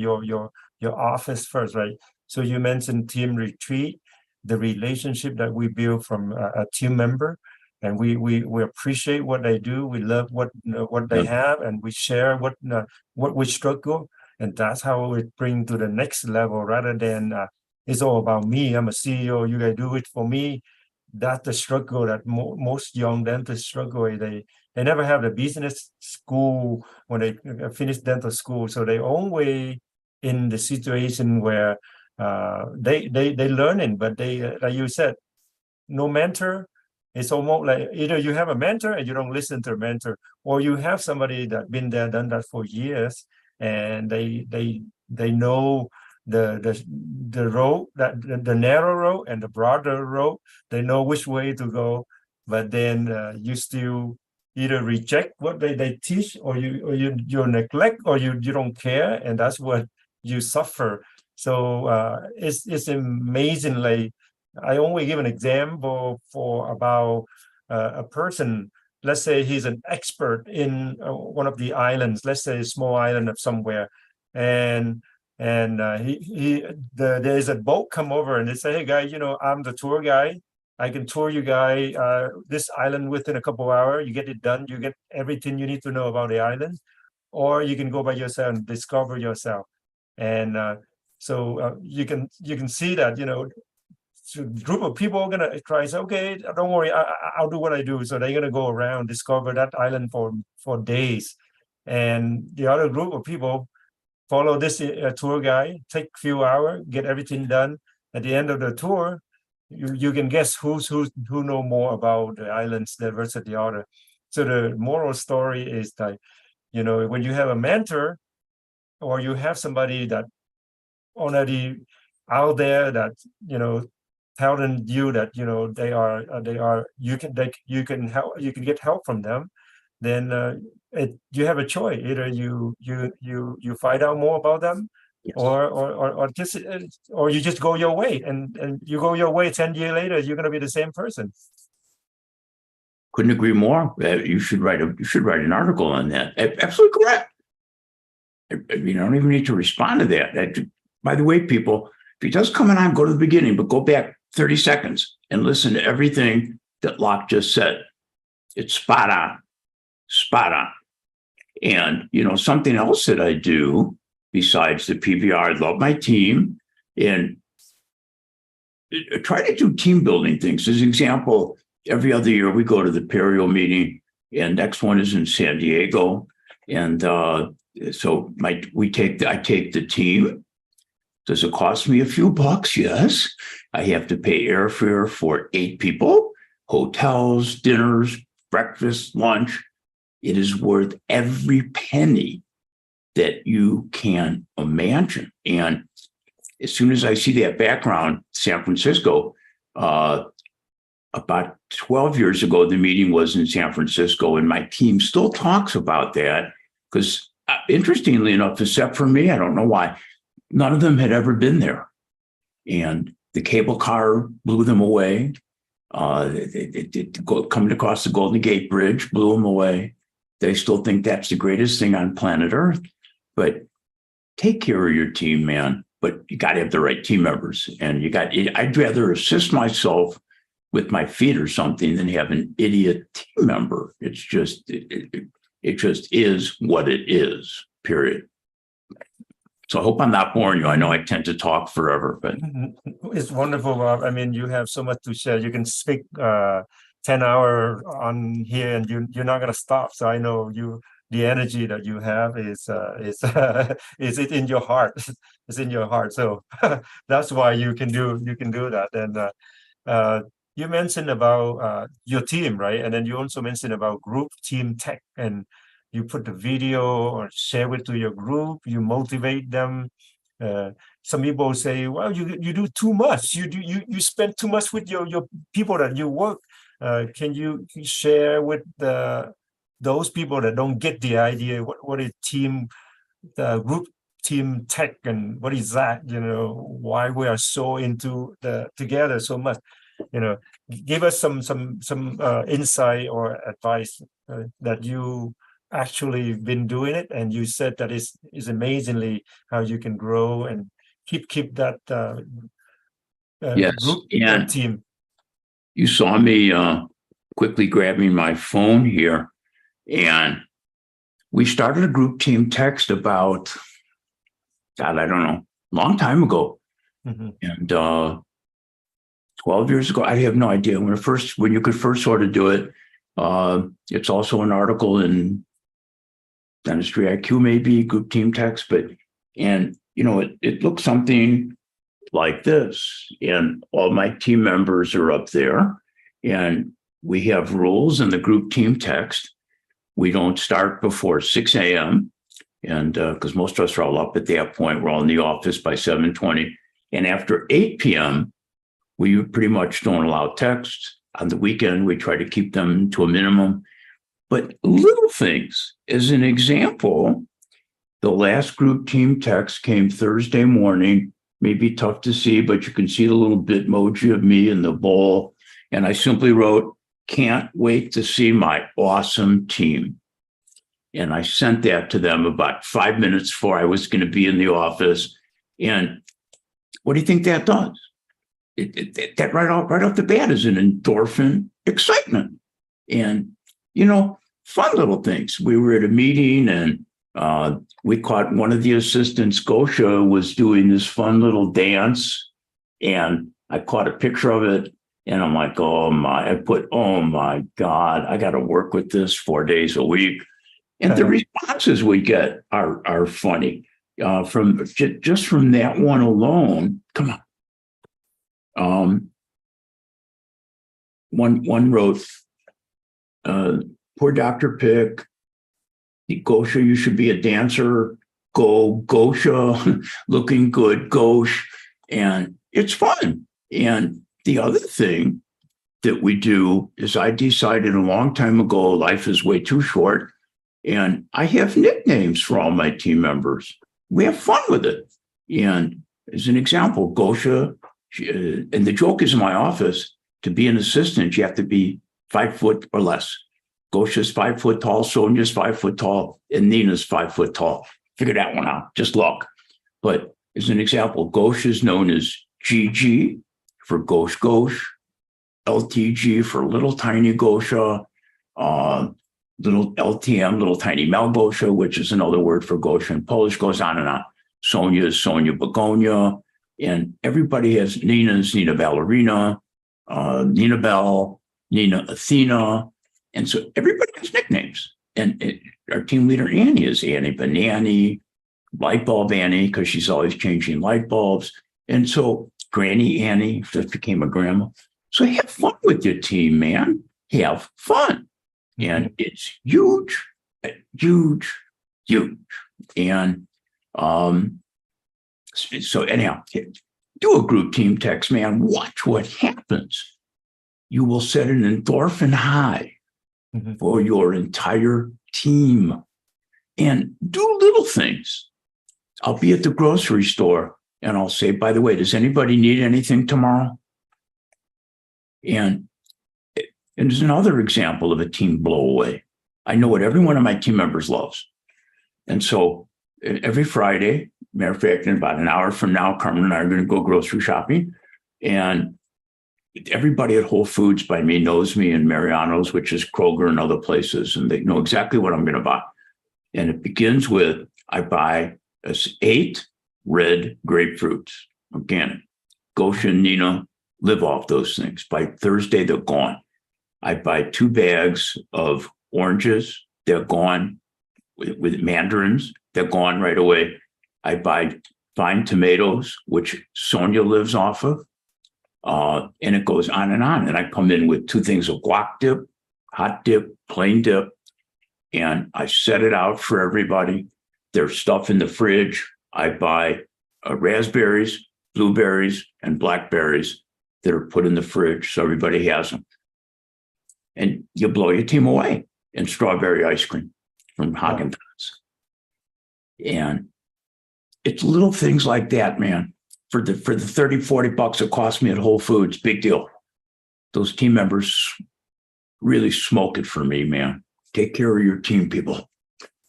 office first, right? So you mentioned team retreat, the relationship that we build from a team member, and we appreciate what they do. We love what they have, and we share what we struggle, and that's how we bring to the next level rather than. It's all about me. I'm a CEO. You guys do it for me. That's the struggle that most young dentists struggle with. They never have the business school when they finish dental school, so they always in the situation where they learning, but they like you said, no mentor. It's almost like either you have a mentor and you don't listen to a mentor, or you have somebody that been there, done that for years, and they know the road, that the narrow road and the broader road. They know which way to go, but then you still either reject what they teach, or you neglect, or you don't care, and that's what you suffer. So it's amazing. Like I only give an example for about a person. Let's say he's an expert in one of the islands, let's say a small island of somewhere, and there's a boat come over and they say, hey guy, I'm the tour guy. I can tour you guy this island within a couple of hours. You get it done. You get everything you need to know about the island, or you can go by yourself and discover yourself. And so you can see that so group of people are gonna try. Say, okay, don't worry, I'll do what I do. So they're gonna go around, discover that island for days, and the other group of people follow this tour guide, take a few hours, get everything done. At the end of the tour, you can guess who know more about the islands versus the other. So the moral story is that when you have a mentor, or you have somebody that already out there that, telling you that, they are you can help, you can get help from them, then you have a choice. Either you find out more about them, Yes. or just or you just go your way, and you go your way. 10 years later, you're going to be the same person. Couldn't agree more. You should write an article on that. Absolutely correct. I don't even need to respond to that. By the way, people, if he does come on, go to the beginning, but go back 30 seconds and listen to everything that Locke just said. It's spot on, spot on. And, something else that I do besides the PBR, I love my team and try to do team building things. As an example, every other year we go to the Perio meeting, and next one is in San Diego. And so I take the team. Does it cost me a few bucks? Yes. I have to pay airfare for 8 people, hotels, dinners, breakfast, lunch. It is worth every penny that you can imagine. And as soon as I see that background, San Francisco, about 12 years ago, the meeting was in San Francisco, and my team still talks about that because, interestingly enough, except for me, I don't know why, none of them had ever been there. And the cable car blew them away. Coming across the Golden Gate Bridge blew them away. They still think that's the greatest thing on planet Earth. But take care of your team, man. But you got to have the right team members. And I'd rather assist myself with my feet or something than have an idiot team member. It's just, it just is what it is, period. So I hope I'm not boring you. I know I tend to talk forever, but it's wonderful. I mean, you have so much to share. You can speak 10 hours on here, and you're not going to stop. So I know the energy that you have is is it in your heart. It's in your heart. So that's why you can do that. And you mentioned about your team, right? And then you also mentioned about group team tech, and you put the video or share it to your group, you motivate them. Some people say, well, you do too much. You spend too much with your people that you work. Can you share with those people that don't get the idea what is the group team tech, and what is that? Why we are so into the together so much. Give us some insight or advice that you actually been doing it, and you said that is amazingly how you can grow and keep that yes. group And team. You saw me quickly grabbing my phone here, and we started a group team text about, God, I don't know, long time ago. Mm-hmm. And 12 years ago, I have no idea when you could first sort of do it. It's also an article in Dentistry IQ, maybe group team text, it looks something like this. And all my team members are up there, and we have rules in the group team text. We don't start before 6 a.m. And because most of us are all up at that point, we're all in the office by 7:20. And after 8 p.m., we pretty much don't allow texts. On the weekend, we try to keep them to a minimum. But little things, as an example, the last group team text came Thursday morning. Maybe tough to see, but you can see the little Bitmoji of me in the bowl. And I simply wrote, "Can't wait to see my awesome team." And I sent that to them about 5 minutes before I was going to be in the office. And what do you think that does? That right off the bat is an endorphin excitement. And, fun little things. We were at a meeting, and we caught one of the assistants, Gosha, was doing this fun little dance. And I caught a picture of it. And I'm like, oh my God, I got to work with this 4 days a week. And the responses we get are funny from that one alone. Come on. One wrote, poor Dr. Pick, Gosha, you should be a dancer. go, Gosha, looking good, Gosh. And it's fun. And the other thing that we do is I decided a long time ago, life is way too short. And I have nicknames for all my team members. We have fun with it. And as an example, Gosha, and the joke is in my office, to be an assistant, you have to be 5 foot or less. Gosha's 5 foot tall, Sonia's 5 foot tall, and Nina's 5 foot tall. Figure that one out. Just look. But as an example, Gosha is known as GG for Gosh Gosh, LTG for little tiny Gosha, little LTM, little tiny Malgosha, which is another word for Gosha in Polish, goes on and on. Sonia is Sonia Begonia, and everybody has Nina's Nina Ballerina, Nina Bell, Nina Athena. And so everybody has nicknames. And our team leader, Annie, is Annie Banani, Light Bulb Annie, because she's always changing light bulbs. And so Granny Annie just became a grandma. So have fun with your team, man. Have fun. And it's huge, huge, huge. And so anyhow, do a group team text, man. Watch what happens. You will set an endorphin high for your entire team. And do little things. I'll be at the grocery store and I'll say, by the way, does anybody need anything tomorrow? And there's another example of a team blowaway. I know what every one of my team members loves. And so every Friday, matter of fact, in about an hour from now, Carmen and I are going to go grocery shopping. And everybody at Whole Foods by me knows me, and Mariano's, which is Kroger and other places, and they know exactly what I'm going to buy. And it begins with, I buy 8 red grapefruits, organic. Gosha and Nina live off those things. By Thursday, they're gone. I buy 2 bags of oranges. They're gone. With mandarins, they're gone right away. I buy fine tomatoes, which Sonia lives off of. And it goes on. And I come in with 2 things of guac dip, hot dip, plain dip, and I set it out for everybody. There's stuff in the fridge. I buy raspberries, blueberries, and blackberries that are put in the fridge so everybody has them. And you blow your team away. And strawberry ice cream from Haagen-Dazs. And it's little things like that, man. For the 30, 40 bucks it cost me at Whole Foods, big deal. Those team members really smoke it for me, man. Take care of your team, people.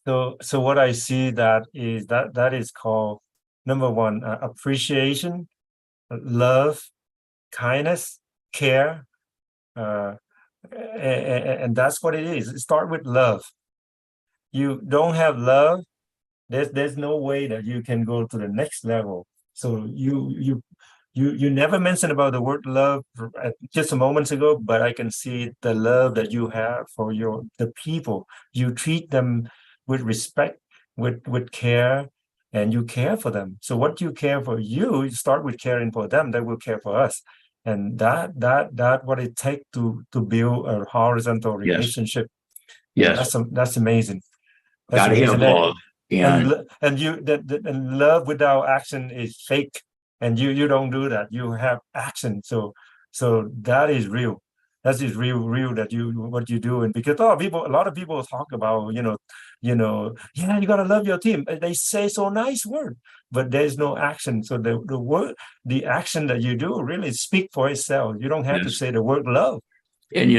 So what I see that is called, number one, appreciation, love, kindness, care, and that's what it is. Start with love. You don't have love, there's no way that you can go to the next level. So you never mentioned about the word love just a moment ago, but I can see the love that you have for the people. You treat them with respect, with care, and you care for them. So what you care for you start with caring for them, they will care for us. And that what it takes to build a horizontal relationship. Yes. That's amazing. Gotta have love. And love without action is fake, and you don't do that. You have action. So that is real. That is real that what you do. And because a lot of people talk about yeah, you gotta love your team. They say so nice word, but there's no action. So the action that you do really speak for itself. You don't have to say the word love. And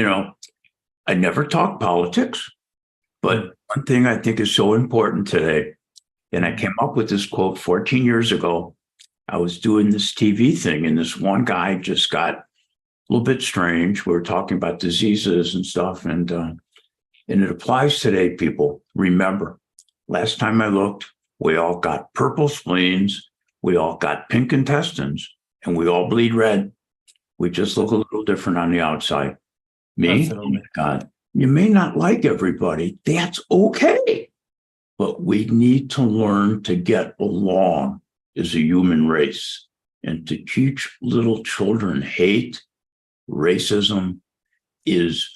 I never talk politics, but one thing I think is so important today, and I came up with this quote 14 years ago. I was doing this TV thing, and this one guy just got a little bit strange. We were talking about diseases and stuff, and it applies today, people. Remember, last time I looked, we all got purple spleens, we all got pink intestines, and we all bleed red. We just look a little different on the outside. Me, oh my God. You may not like everybody. That's okay. But we need to learn to get along as a human race, and to teach little children hate, racism is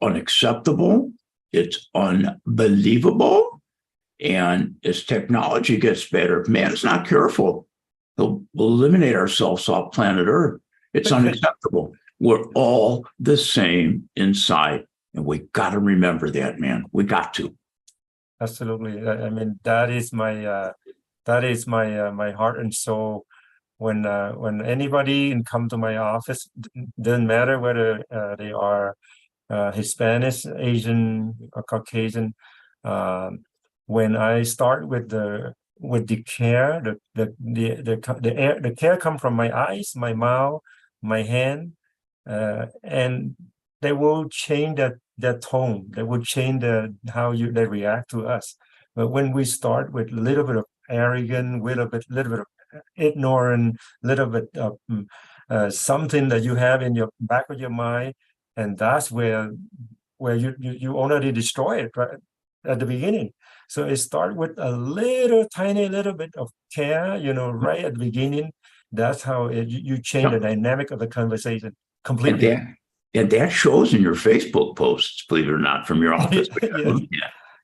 unacceptable. It's unbelievable. And as technology gets better, if man is not careful, we'll eliminate ourselves off planet Earth. It's unacceptable. We're all the same inside. And we got to remember that, man. We got to. Absolutely. I mean, my heart and soul. When anybody come to my office, doesn't matter whether they are Hispanic, Asian, or Caucasian. When I start with the care, the care come from my eyes, my mouth, my hand, and they will change that tone. They will change how they react to us. But when we start with a little bit of arrogant, little bit of ignorant, little bit of something that you have in your back of your mind, and that's where you already destroy it right at the beginning. So it starts with a tiny little bit of care, right at the beginning. That's how you change the dynamic of the conversation completely. And that shows in your Facebook posts, believe it or not, from your office. Yes.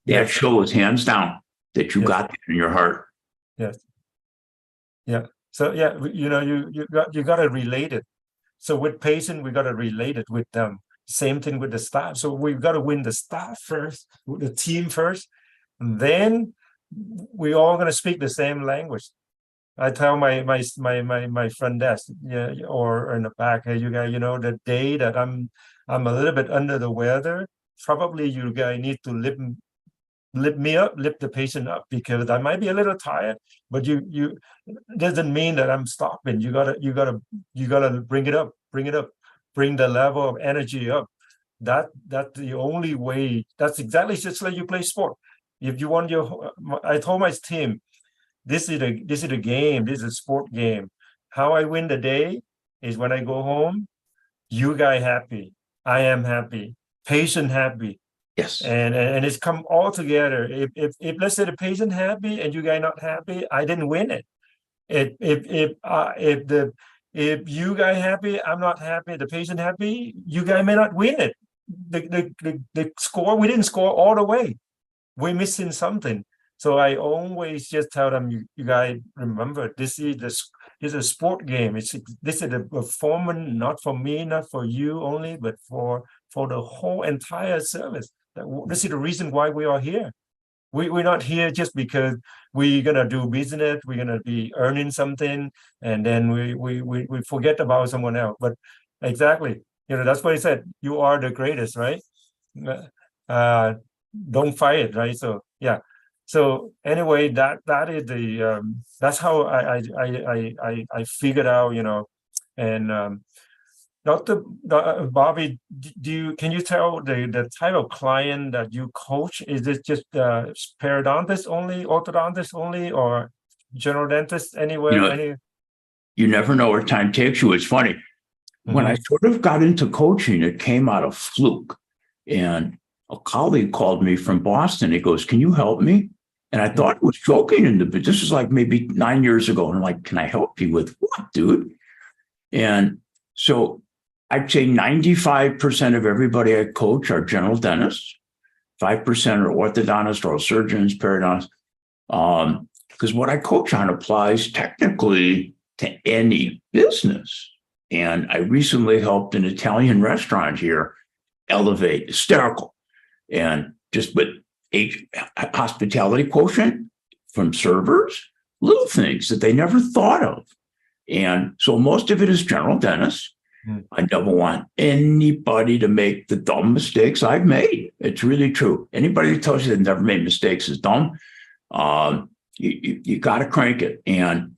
That shows hands down that you got that in your heart. Yes. Yeah. So yeah, you got to relate it. So with patient, we got to relate it with them. Same thing with the staff. So we've got to win the staff first, the team first, and then we all going to speak the same language. I tell my front desk, or in the back, hey, you guys, the day that I'm a little bit under the weather, probably you guys need to lift me up, lift the patient up, because I might be a little tired, but you doesn't mean that I'm stopping. You gotta bring it up, bring the level of energy up. That's the only way. That's exactly just like you play sport. If you want I told my team, this is a game. This is a sport game. How I win the day is when I go home, you guys happy, I am happy, patient happy. Yes. And it's come all together. If let's say the patient happy and you guys not happy, I didn't win it. If you guys happy, I'm not happy, the patient happy, you guys may not win it. The score, we didn't score all the way. We're missing something. So I always just tell them, you guys remember, this is a sport game. This is a performance, not for me, not for you only, but for the whole entire service. This is the reason why we are here. We're not here just because we're gonna do business, we're gonna be earning something, and then we forget about someone else. But exactly, that's what I said. You are the greatest, right? Don't fight it, right? So yeah. So anyway, that is the that's how I figured out, and Dr. Bobby, can you tell the type of client that you coach? Is this just periodontist only, orthodontist only, or general dentist anywhere? You never know where time takes you. It's funny. When I sort of got into coaching, it came out of fluke. And a colleague called me from Boston. He goes, "Can you help me?" And I thought he was joking, but this was like maybe 9 years ago. And I'm like, "Can I help you with what, dude?" And so I'd say 95% of everybody I coach are general dentists, 5% are orthodontists, oral surgeons, periodontists. Because what I coach on applies technically to any business. And I recently helped an Italian restaurant here elevate, hysterical, and just with a hospitality quotient from servers, little things that they never thought of. And so most of it is general dentists. I never want anybody to make the dumb mistakes I've made. It's really true. Anybody who tells you they've never made mistakes is dumb. You got to crank it. And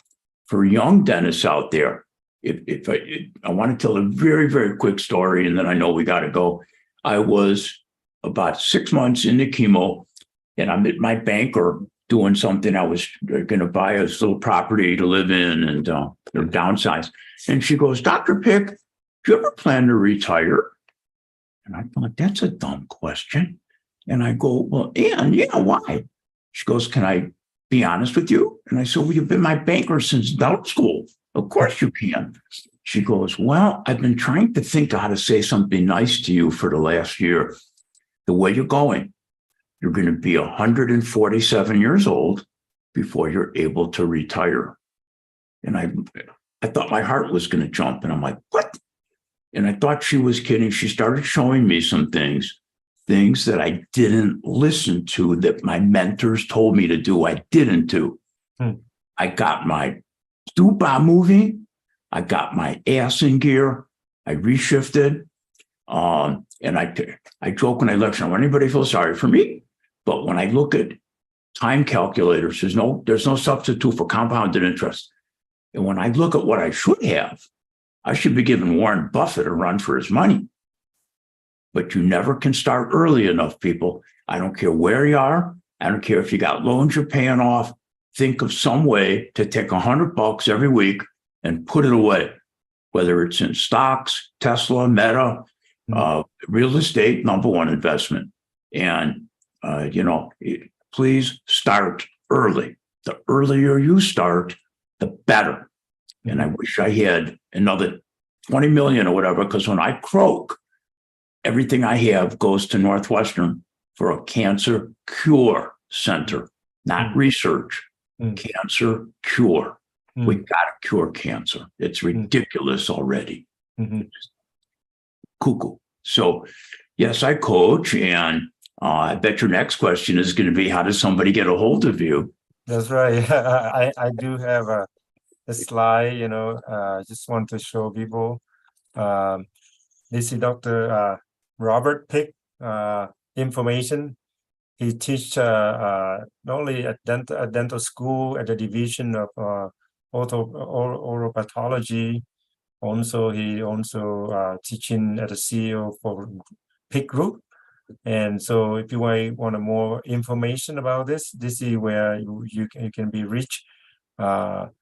for young dentists out there, if I want to tell a very, very quick story, and then I know we got to go. I was about 6 months into chemo, and I'm at my banker doing something. I was going to buy a little property to live in and downsize. And she goes, "Dr. Pick, do you ever plan to retire?" And I thought, that's a dumb question. And I go, "Well, Ann, yeah, why?" She goes, "Can I be honest with you?" And I said, "Well, you've been my banker since dental school. Of course you can." She goes, "Well, I've been trying to think of how to say something nice to you for the last year. The way you're going, you're going to be 147 years old before you're able to retire. And I thought my heart was going to jump. And I'm like, what? And I thought she was kidding. She started showing me some things that I didn't listen to, that my mentors told me to do. I didn't do. I got my dupa moving. I got my ass in gear. I reshifted. And I joke when I lecture, I don't want anybody to feel sorry for me. But when I look at time calculators, there's no substitute for compounded interest. And when I look at what I should have, I should be giving Warren Buffett a run for his money. But you never can start early enough, people. I don't care where you are. I don't care if you got loans you're paying off. Think of some way to take $100 every week and put it away, whether it's in stocks, Tesla, Meta, real estate, number one investment. And, please start early. The earlier you start, the better. And I wish I had another 20 million or whatever, because when I croak, everything I have goes to Northwestern for a cancer cure center, not research, cancer cure. We got to cure cancer. It's ridiculous already. Cuckoo. So yes, I coach. And I bet your next question is going to be, how does somebody get a hold of you? That's right. I do have a slide, I just want to show people. This is Dr. Robert Pick information. He teach not only at dental school at the division of oral pathology. He also teaching at the CEO for Pick Group. And so if you want more information about this is where you can be reached. The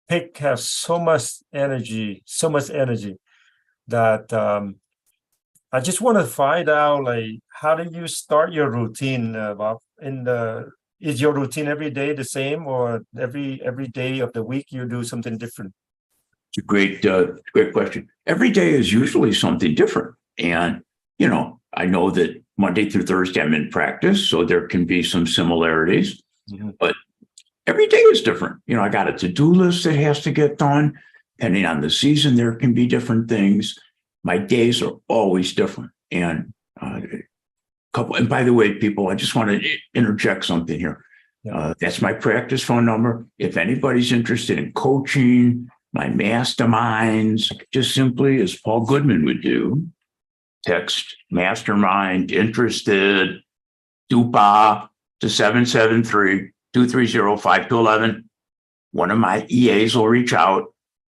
Pick has so much energy that I just want to find out, like, how do you start your routine, Bob? Is your routine every day the same, or every day of the week you do something different? It's a great question. Every day is usually something different. And, I know that Monday through Thursday I'm in practice, so there can be some similarities, but every day is different. I got a to-do list that has to get done. Depending on the season, there can be different things. My days are always different. And and by the way, people, I just want to interject something here. That's my practice phone number. If anybody's interested in coaching, my masterminds, just simply, as Paul Goodman would do, text mastermind interested DUPA to 773-230-5211. One of my EAs will reach out.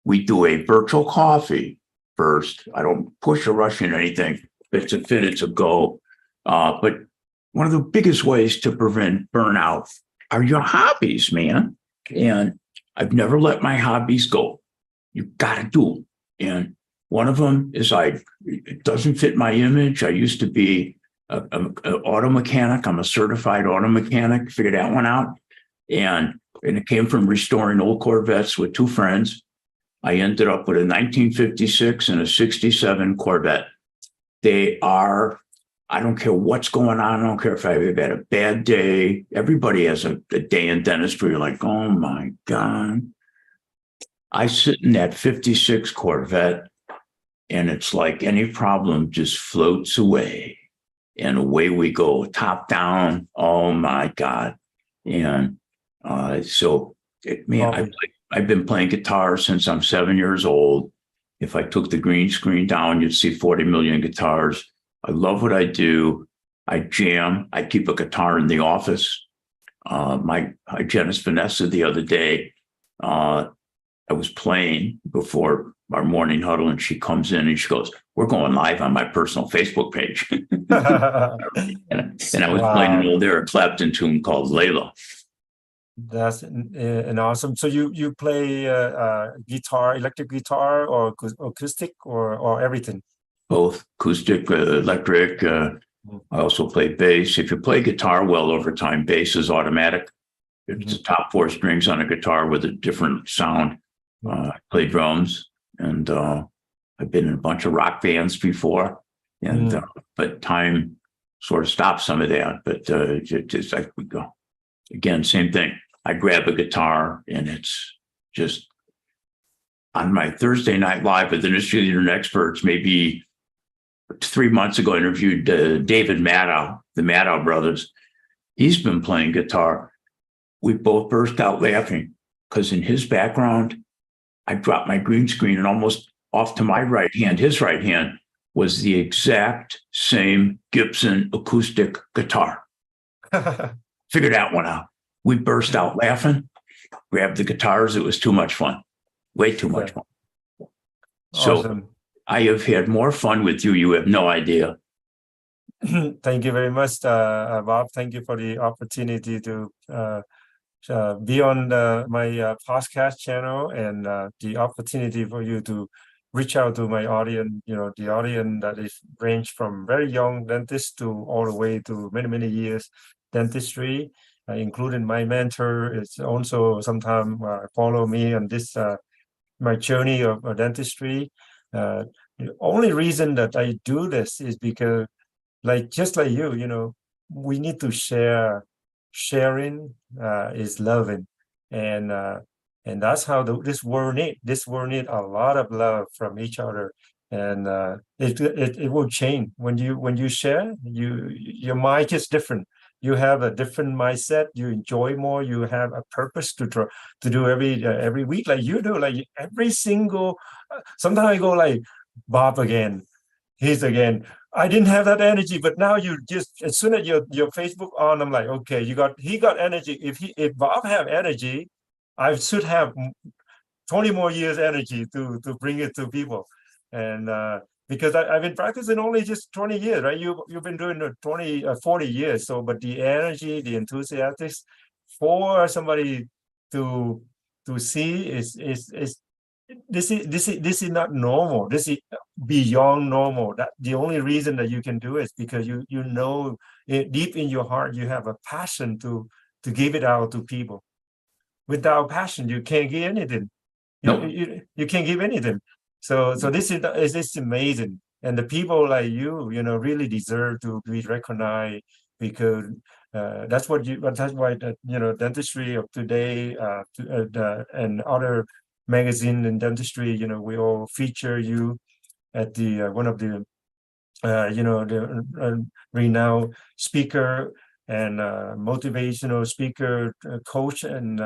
We do a virtual coffee first. I don't push or rush into anything. If it's a fit, it's a go. But one of the biggest ways to prevent burnout are your hobbies, man. And I've never let my hobbies go. You got to do them. And one of them is it doesn't fit my image. I used to be an auto mechanic. I'm a certified auto mechanic. Figured that one out. And it came from restoring old Corvettes with two friends. I ended up with a 1956 and a 67 Corvette. They are, I don't care what's going on. I don't care if I've had a bad day. Everybody has a day in dentistry. You're like, oh my God. I sit in that 56 Corvette, and it's like any problem just floats away. And away we go, top down. Oh my God. And I've been playing guitar since I'm 7 years old. If I took the green screen down, you'd see 40 million guitars. I love what I do. I jam. I keep a guitar in the office. My hygienist Vanessa the other day, I was playing before our morning huddle, and she comes in and she goes, "We're going live on my personal Facebook page." and I was playing an old Eric Clapton tune called Layla. That's an awesome. So you play guitar, electric guitar, or acoustic, or everything? Both acoustic, electric. I also play bass. If you play guitar well over time, bass is automatic. It's the top four strings on a guitar with a different sound. I play drums, and I've been in a bunch of rock bands before. And but time sort of stops some of that. But just like we go again, same thing. I grab a guitar, and it's just on my Thursday Night Live with Industry Leader and Experts. Maybe 3 months ago, I interviewed David Maddow, the Maddow brothers. He's been playing guitar. We both burst out laughing because in his background, I dropped my green screen, and almost off to my right hand, his right hand, was the exact same Gibson acoustic guitar. Figured that one out. We burst out laughing, grabbed the guitars. It was too much fun. Way too much fun. So Awesome. I have had more fun with you. You have no idea. Thank you very much, Bob. Thank you for the opportunity to be on my podcast channel, and the opportunity for you to reach out to my audience, the audience that is ranged from very young dentists to all the way to many, many years dentistry, including my mentor. It's also sometimes follow me on this my journey of dentistry. The only reason that I do this is because, just like you, we need to share. Sharing is loving, and that's how this world need. This world need a lot of love from each other, and it will change when you share. Your mind is different. You have a different mindset. You enjoy more. You have a purpose to do every week, like you do. Like every single. Sometimes I go like Bob again. He's again. I didn't have that energy, but now you just, as soon as your Facebook on, I'm like, okay, he got energy. If Bob have energy, I should have 20 more years energy to bring it to people. And because I've been practicing only just 20 years, right? You've been doing 40 years. So, but the energy, the enthusiasm for somebody to see is this is not normal. This is beyond normal. That the only reason that you can do it is because you know deep in your heart you have a passion to give it out to people. Without passion, you can't give anything. You can't give anything. So this is amazing, and the people like you really deserve to be recognized, because that's why dentistry of today and other magazine in dentistry, we all feature you at the one of the the renowned speaker and motivational speaker, coach, and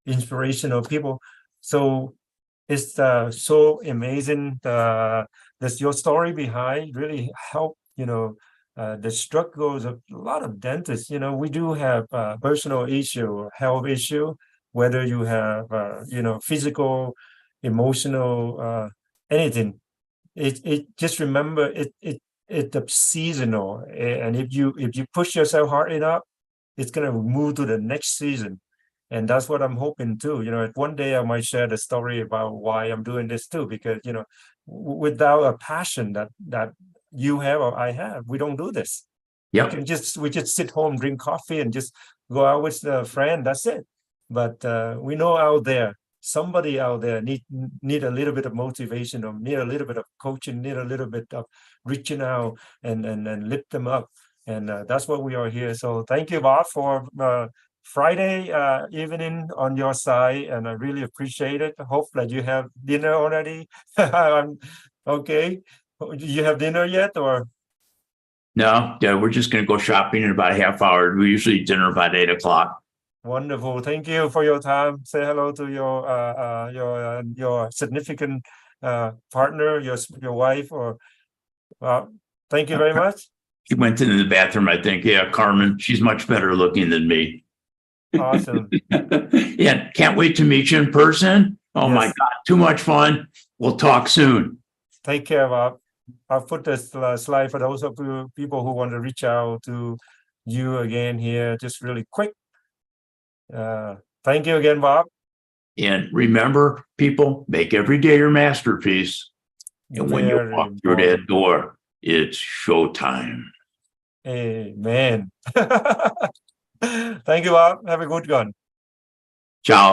inspirational people. So it's so amazing. There's your story behind really help the struggles of a lot of dentists. We do have personal issue, health issue, whether you have physical, emotional, anything. It just remember it's seasonal, and if you push yourself hard enough, it's gonna move to the next season. And that's what I'm hoping too. One day I might share the story about why I'm doing this too, because without a passion that you have or I have, we don't do this. Yep. We just sit home, drink coffee, and just go out with a friend. That's it. But we know out there, somebody out there need a little bit of motivation, or need a little bit of coaching, need a little bit of reaching out and lift them up. And that's what we are here. So thank you, Bob, for Friday evening on your side, and I really appreciate it. Hope that you have dinner already. Okay. You have dinner yet, or? No, yeah, we're just going to go shopping in about a half hour. We usually eat dinner about 8 o'clock. Wonderful. Thank you for your time. Say hello to your significant partner, your wife, or thank you very much. He went into the bathroom, I think. Yeah, Carmen, she's much better looking than me. Awesome. Yeah, can't wait to meet you in person. Oh my God, too much fun. We'll talk soon. Take care, Bob. I'll put this slide for those of you people who want to reach out to you again here, just really quick. Thank you again, Bob. And remember, people, make every day your masterpiece. And when you walk through that door, it's showtime. Amen. Thank you, Bob. Have a good one. Ciao.